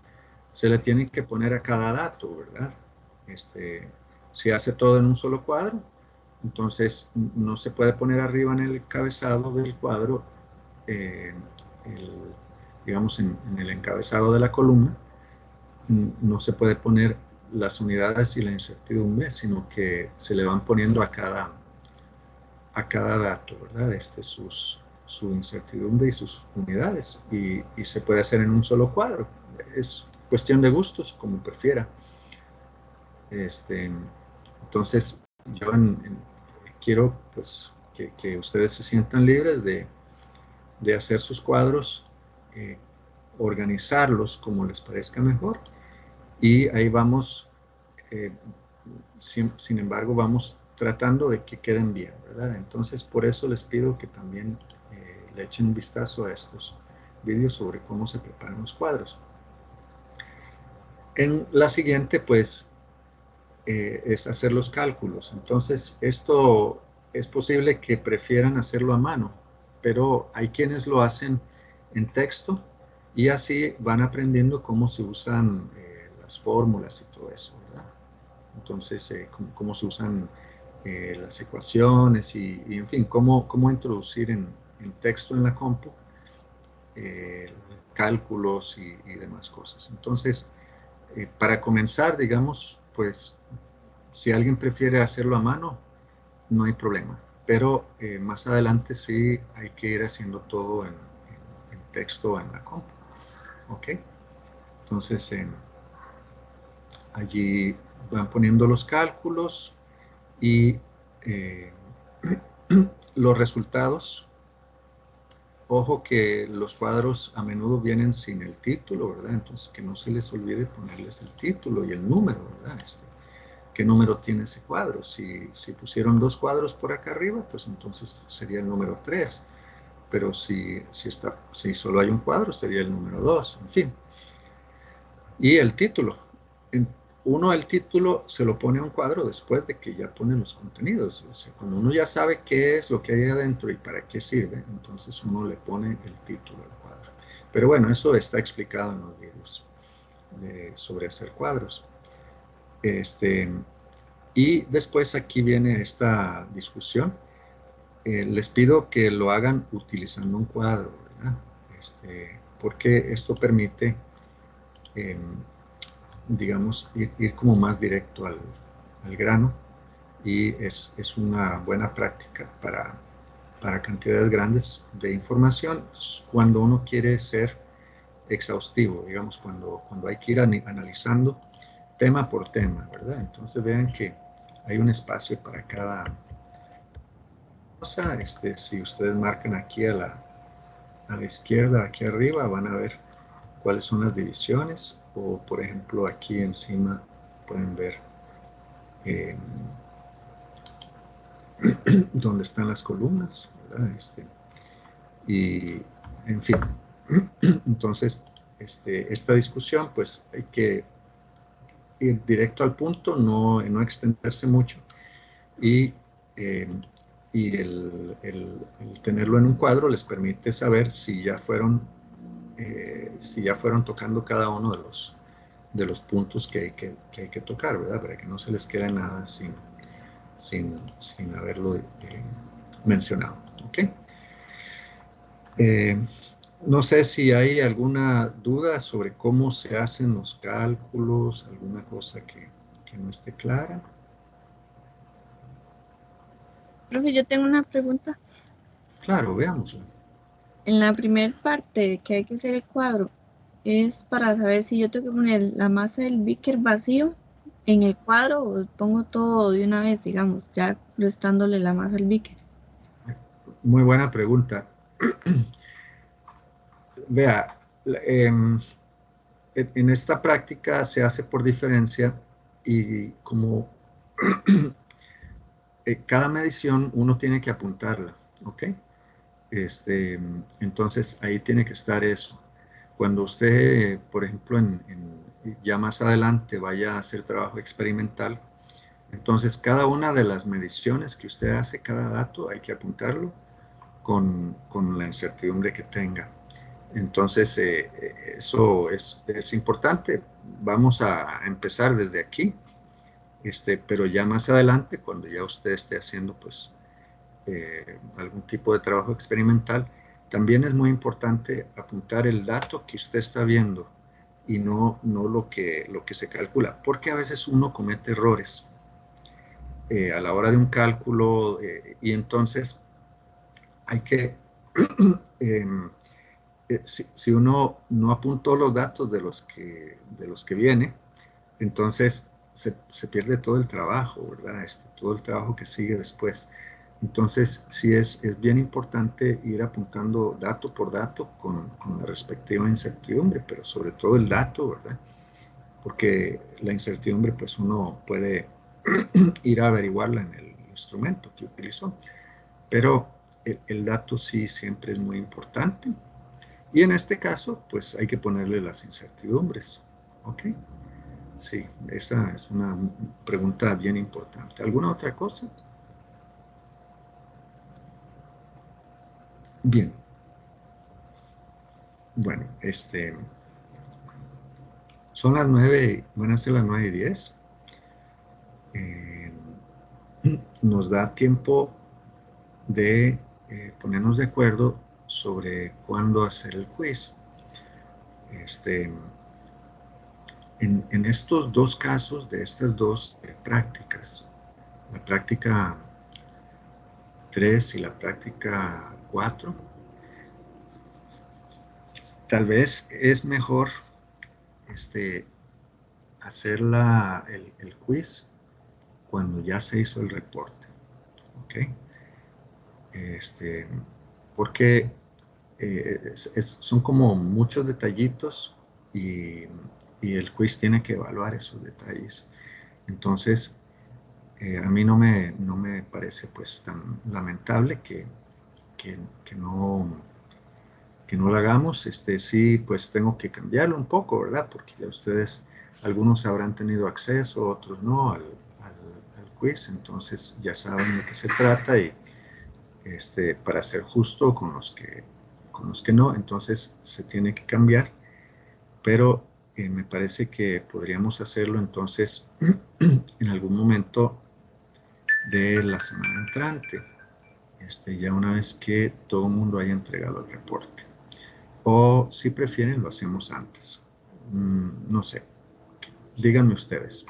Speaker 1: se le tienen que poner a cada dato, ¿verdad? Se hace todo en un solo cuadro, entonces no se puede poner arriba en el encabezado del cuadro, eh, digamos en el encabezado de la columna, no se puede poner las unidades y la incertidumbre, sino que se le van poniendo a cada dato, ¿verdad? Su incertidumbre y sus unidades, y se puede hacer en un solo cuadro. Es cuestión de gustos, como prefiera. Entonces, yo quiero pues, que ustedes se sientan libres de hacer sus cuadros, organizarlos como les parezca mejor, y ahí vamos, eh, sin embargo, vamos tratando de que queden bien, ¿verdad? Entonces, por eso les pido que también le echen un vistazo a estos vídeos sobre cómo se preparan los cuadros. En la siguiente, pues, es hacer los cálculos. Entonces, esto es posible que prefieran hacerlo a mano, pero hay quienes lo hacen en texto y así van aprendiendo cómo se usan las fórmulas y todo eso, ¿verdad? Entonces, cómo se usan las ecuaciones en fin, cómo introducir en texto en la compu cálculos y demás cosas. Entonces, para comenzar, digamos, pues si alguien prefiere hacerlo a mano, no hay problema. Pero más adelante sí hay que ir haciendo todo en texto en la compu. ¿Ok? Entonces, allí van poniendo los cálculos y los resultados. Ojo que los cuadros a menudo vienen sin el título, ¿verdad? Entonces que no se les olvide ponerles el título y el número, ¿verdad? ¿Qué número tiene ese cuadro? Si pusieron 2 cuadros por acá arriba, pues entonces sería el número 3. Pero si solo hay un cuadro, sería el número 2, en fin. Y el título. Uno el título se lo pone a un cuadro después de que ya pone los contenidos. O sea, cuando uno ya sabe qué es lo que hay adentro y para qué sirve, entonces uno le pone el título al cuadro. Pero bueno, eso está explicado en los videos sobre hacer cuadros. Y después aquí viene esta discusión. Les pido que lo hagan utilizando un cuadro, ¿verdad? Porque esto permite digamos, ir como más directo al grano, y es una buena práctica para cantidades grandes de información cuando uno quiere ser exhaustivo, digamos, cuando hay que ir analizando tema por tema, ¿verdad? Entonces vean que hay un espacio para cada cosa. Si ustedes marcan aquí a la izquierda, aquí arriba, van a ver cuáles son las divisiones, o por ejemplo aquí encima pueden ver dónde están las columnas, ¿verdad? Y en fin, entonces esta discusión pues hay que ir directo al punto, no extenderse mucho, y, eh, el tenerlo en un cuadro les permite saber si ya fueron tocando cada uno de los puntos que hay que tocar, ¿verdad? Para que no se les quede nada sin haberlo mencionado. ¿Ok? No sé si hay alguna duda sobre cómo se hacen los cálculos, alguna cosa que no esté clara.
Speaker 4: Profe, yo tengo una pregunta.
Speaker 1: Claro, veámoslo.
Speaker 4: En la primera parte que hay que hacer el cuadro, es para saber si yo tengo que poner la masa del beaker vacío en el cuadro o pongo todo de una vez, digamos, ya restándole la masa al beaker.
Speaker 1: Muy buena pregunta. Vea, en esta práctica se hace por diferencia y como cada medición uno tiene que apuntarla, ¿ok? Entonces ahí tiene que estar eso. Cuando usted, por ejemplo, ya más adelante vaya a hacer trabajo experimental, entonces cada una de las mediciones que usted hace, cada dato, hay que apuntarlo con la incertidumbre que tenga. Entonces, eso es importante. Vamos a empezar desde aquí, pero ya más adelante, cuando ya usted esté haciendo pues, algún tipo de trabajo experimental, también es muy importante apuntar el dato que usted está viendo y no lo que se calcula, porque a veces uno comete errores a la hora de un cálculo y entonces hay que... si uno no apuntó los datos de los que viene, entonces se pierde todo el trabajo, ¿verdad? Todo el trabajo que sigue después. Entonces, sí es bien importante ir apuntando dato por dato con la respectiva incertidumbre, pero sobre todo el dato, ¿verdad? Porque la incertidumbre, pues uno puede ir a averiguarla en el instrumento que utilizó, pero el dato sí siempre es muy importante. Y en este caso, pues hay que ponerle las incertidumbres, ¿ok? Sí, esa es una pregunta bien importante. ¿Alguna otra cosa? Bien. Bueno, son las 9, van a ser las 9:10. Nos da tiempo de ponernos de acuerdo sobre cuándo hacer el quiz. En estos dos casos, de estas dos prácticas, la práctica 3 y la práctica 4, tal vez es mejor hacer el quiz cuando ya se hizo el reporte, ¿ok? Porque son como muchos detallitos y el quiz tiene que evaluar esos detalles. Entonces, a mí no me parece pues tan lamentable que no lo hagamos. Sí, pues tengo que cambiarlo un poco, ¿verdad? Porque ya ustedes, algunos habrán tenido acceso, otros no, al quiz, entonces ya saben de qué se trata y para ser justo con los que no, entonces se tiene que cambiar, pero me parece que podríamos hacerlo entonces en algún momento de la semana entrante, ya una vez que todo el mundo haya entregado el reporte. O si prefieren, lo hacemos antes. No sé. Díganme ustedes.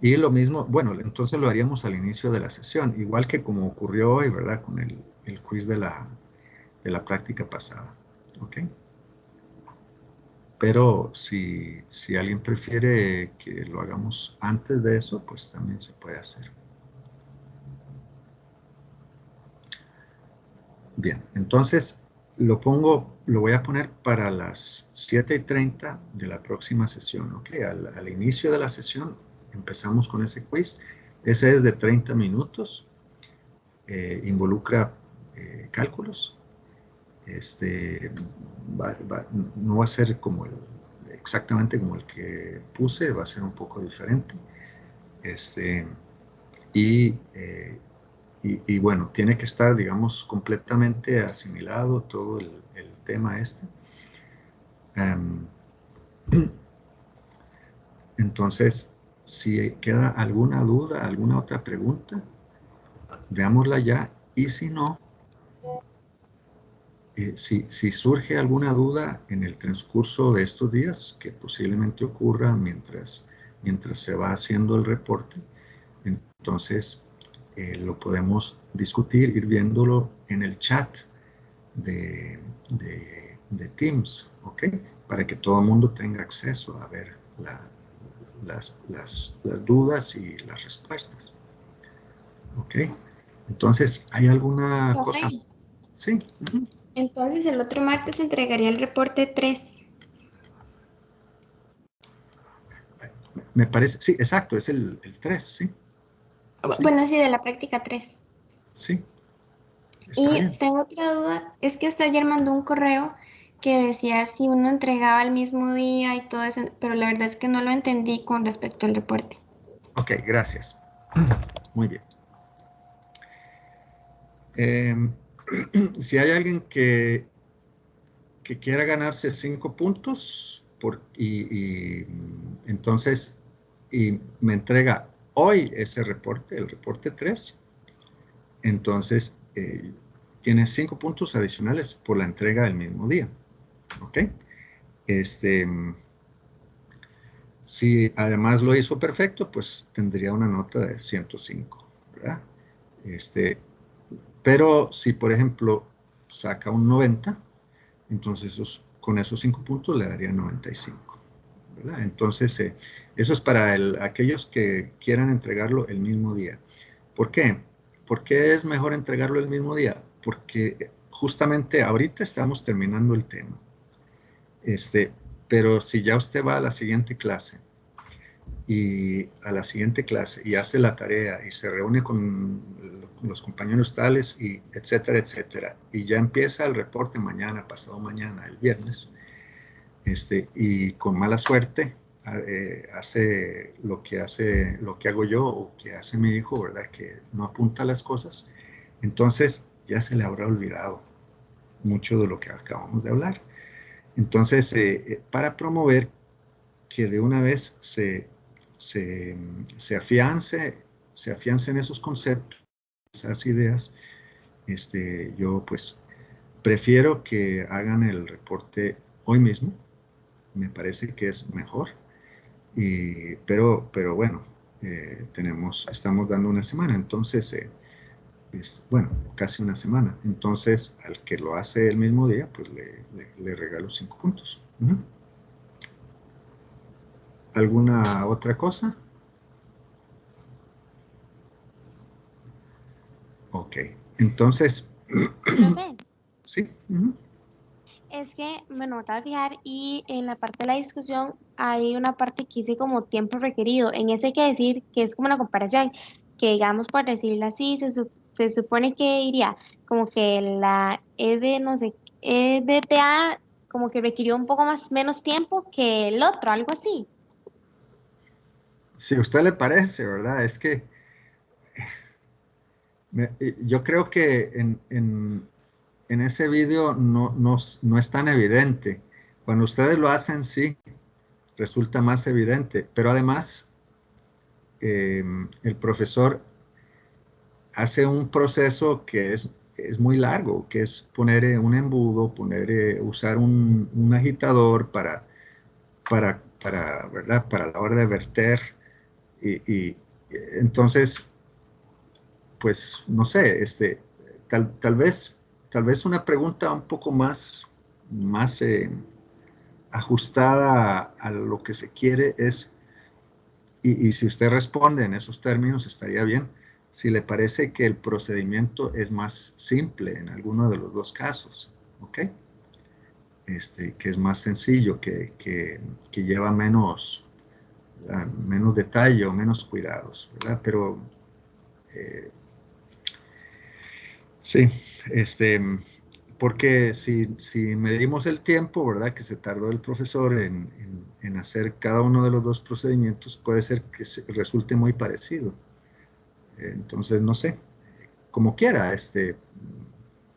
Speaker 1: Y lo mismo, bueno, entonces lo haríamos al inicio de la sesión, igual que como ocurrió hoy, ¿verdad? Con el quiz de la práctica pasada. ¿Ok? Pero si alguien prefiere que lo hagamos antes de eso, pues también se puede hacer. Bien, entonces lo voy a poner para las 7:30 de la próxima sesión, ¿ok? Al inicio de la sesión empezamos con ese quiz. Ese es de 30 minutos, involucra cálculos. No va a ser exactamente como el que puse, va a ser un poco diferente. Y bueno, tiene que estar, digamos, completamente asimilado todo el tema Entonces, si queda alguna duda, alguna otra pregunta, veámosla ya. Y si no, si surge alguna duda en el transcurso de estos días, que posiblemente ocurra mientras se va haciendo el reporte, entonces lo podemos discutir, ir viéndolo en el chat de de Teams, ¿ok? Para que todo el mundo tenga acceso a ver las dudas y las respuestas, ¿ok? Entonces, ¿hay alguna cosa?
Speaker 3: Profe,
Speaker 1: Sí.
Speaker 3: entonces el otro martes entregaría el reporte 3.
Speaker 1: Me parece, sí, exacto, es el 3, sí.
Speaker 3: Bueno, sí, de la práctica 3.
Speaker 1: Sí, está
Speaker 3: Y
Speaker 1: bien.
Speaker 3: tengo otra duda, es que usted ayer mandó un correo que decía si uno entregaba el mismo día y todo eso, pero la verdad es que no lo entendí con respecto al reporte.
Speaker 1: Ok, gracias. Muy bien. Si hay alguien que quiera ganarse 5 puntos entonces me entrega hoy ese reporte, el reporte 3, entonces tiene 5 puntos adicionales por la entrega del mismo día. ¿Ok? Si además lo hizo perfecto, pues tendría una nota de 105, ¿verdad? Pero si, por ejemplo, saca un 90, entonces con esos 5 puntos le daría 95, ¿verdad? Entonces, eso es para aquellos que quieran entregarlo el mismo día. ¿Por qué? ¿Por qué es mejor entregarlo el mismo día? Porque justamente ahorita estamos terminando el tema. Pero si ya usted va a la siguiente clase y hace la tarea y se reúne con los compañeros tales y etcétera, etcétera, y ya empieza el reporte mañana, pasado mañana, el viernes, y con mala suerte hace lo que hago yo o que hace mi hijo, ¿verdad? Que no apunta las cosas, entonces ya se le habrá olvidado mucho de lo que acabamos de hablar. Entonces, para promover que de una vez se afiancen esos conceptos, esas ideas, yo pues prefiero que hagan el reporte hoy mismo, me parece que es mejor, pero bueno, estamos dando una semana, entonces, bueno, casi una semana, entonces al que lo hace el mismo día, pues le regalo 5 puntos. ¿Alguna otra cosa? Ok, entonces,
Speaker 7: Profe,
Speaker 1: sí.
Speaker 7: es que me nota fijar y en la parte de la discusión hay una parte que dice como tiempo requerido. En ese hay que decir que es como una comparación, que digamos por decirlo así, se supone que iría como que la no sé, EDTA como que requirió un poco más, menos tiempo que el otro, algo así.
Speaker 1: Si a usted le parece, ¿verdad? Es que yo creo que en ese vídeo no es tan evidente. Cuando ustedes lo hacen, sí, resulta más evidente, pero además el profesor hace un proceso que es muy largo, que es poner un embudo, usar un agitador ¿verdad? Para la hora de verter y entonces, pues, no sé, tal vez una pregunta un poco más ajustada a lo que se quiere es, y si usted responde en esos términos, estaría bien, si le parece que el procedimiento es más simple en alguno de los dos casos, ¿ok? Que es más sencillo, que lleva menos detalle o menos cuidados, ¿verdad? Pero sí, porque si medimos el tiempo, ¿verdad? Que se tardó el profesor en hacer cada uno de los dos procedimientos, puede ser que resulte muy parecido. Entonces, no sé, como quiera,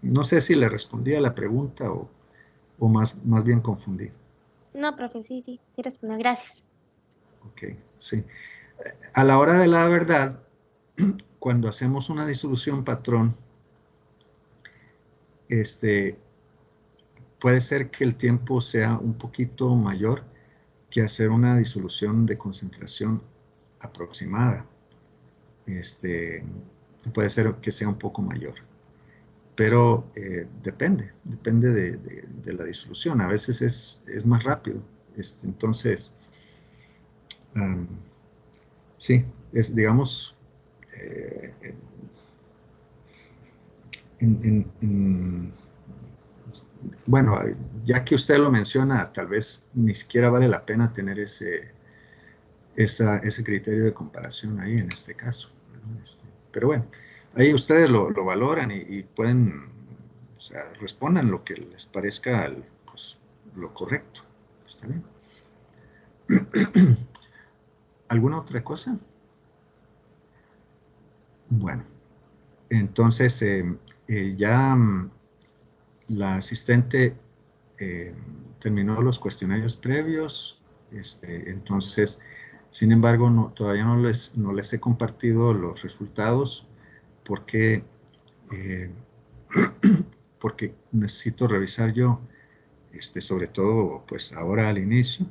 Speaker 1: no sé si le respondí a la pregunta o más bien confundí.
Speaker 7: No, profe, sí respondo, gracias.
Speaker 1: Ok, sí. A la hora de la verdad, cuando hacemos una disolución patrón, este, puede ser que el tiempo sea un poquito mayor que hacer una disolución de concentración aproximada. Puede ser que sea un poco mayor. pero depende de la disolución. A veces es más rápido. Entonces, sí, digamos, bueno, ya que usted lo menciona, tal vez ni siquiera vale la pena tener ese criterio de comparación ahí en este caso, ¿no? Pero bueno, ahí ustedes lo valoran y pueden, o sea, respondan lo que les parezca pues, lo correcto. ¿Está bien? ¿Alguna otra cosa? Bueno, entonces ya la asistente terminó los cuestionarios previos, entonces, sin embargo, todavía no les he compartido los resultados porque, porque necesito revisar yo, sobre todo, pues ahora al inicio,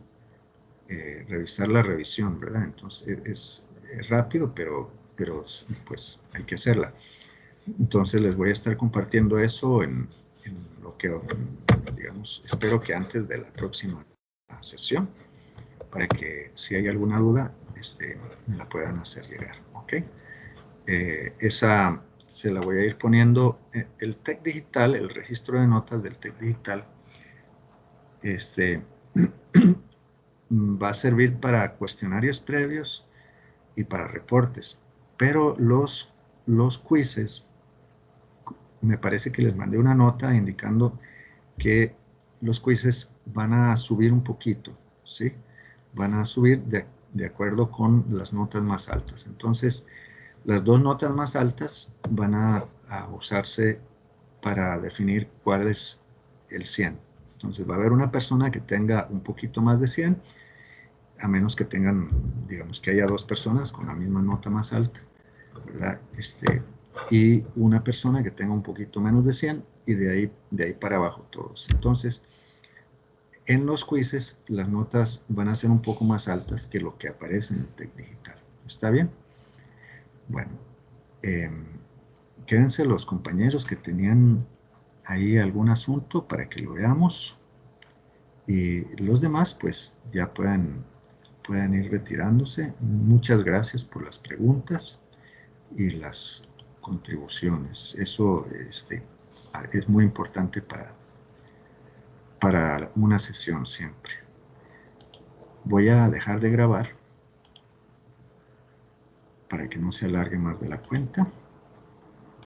Speaker 1: revisar la revisión, ¿verdad? Entonces, es rápido, pero pues hay que hacerla. Entonces, les voy a estar compartiendo eso en lo que, digamos, espero que antes de la próxima sesión, para que si hay alguna duda, me la puedan hacer llegar, ¿ok? Esa se la voy a ir poniendo, el TEC digital, el registro de notas del TEC digital, va a servir para cuestionarios previos y para reportes, pero los quizzes, me parece que les mandé una nota indicando que los quizzes van a subir un poquito, ¿sí? Van a subir de acuerdo con las notas más altas. Entonces, las dos notas más altas van a usarse para definir cuál es el 100. Entonces, va a haber una persona que tenga un poquito más de 100, a menos que tengan, digamos, que haya dos personas con la misma nota más alta, ¿verdad? Y una persona que tenga un poquito menos de 100 y de ahí para abajo todos. Entonces, en los quizzes las notas van a ser un poco más altas que lo que aparece en el TEC digital. ¿Está bien? Bueno, quédense los compañeros que tenían ahí algún asunto para que lo veamos y los demás pues ya puedan ir retirándose. Muchas gracias por las preguntas y las contribuciones. Eso es muy importante para una sesión siempre. Voy a dejar de grabar para que no se alargue más de la cuenta.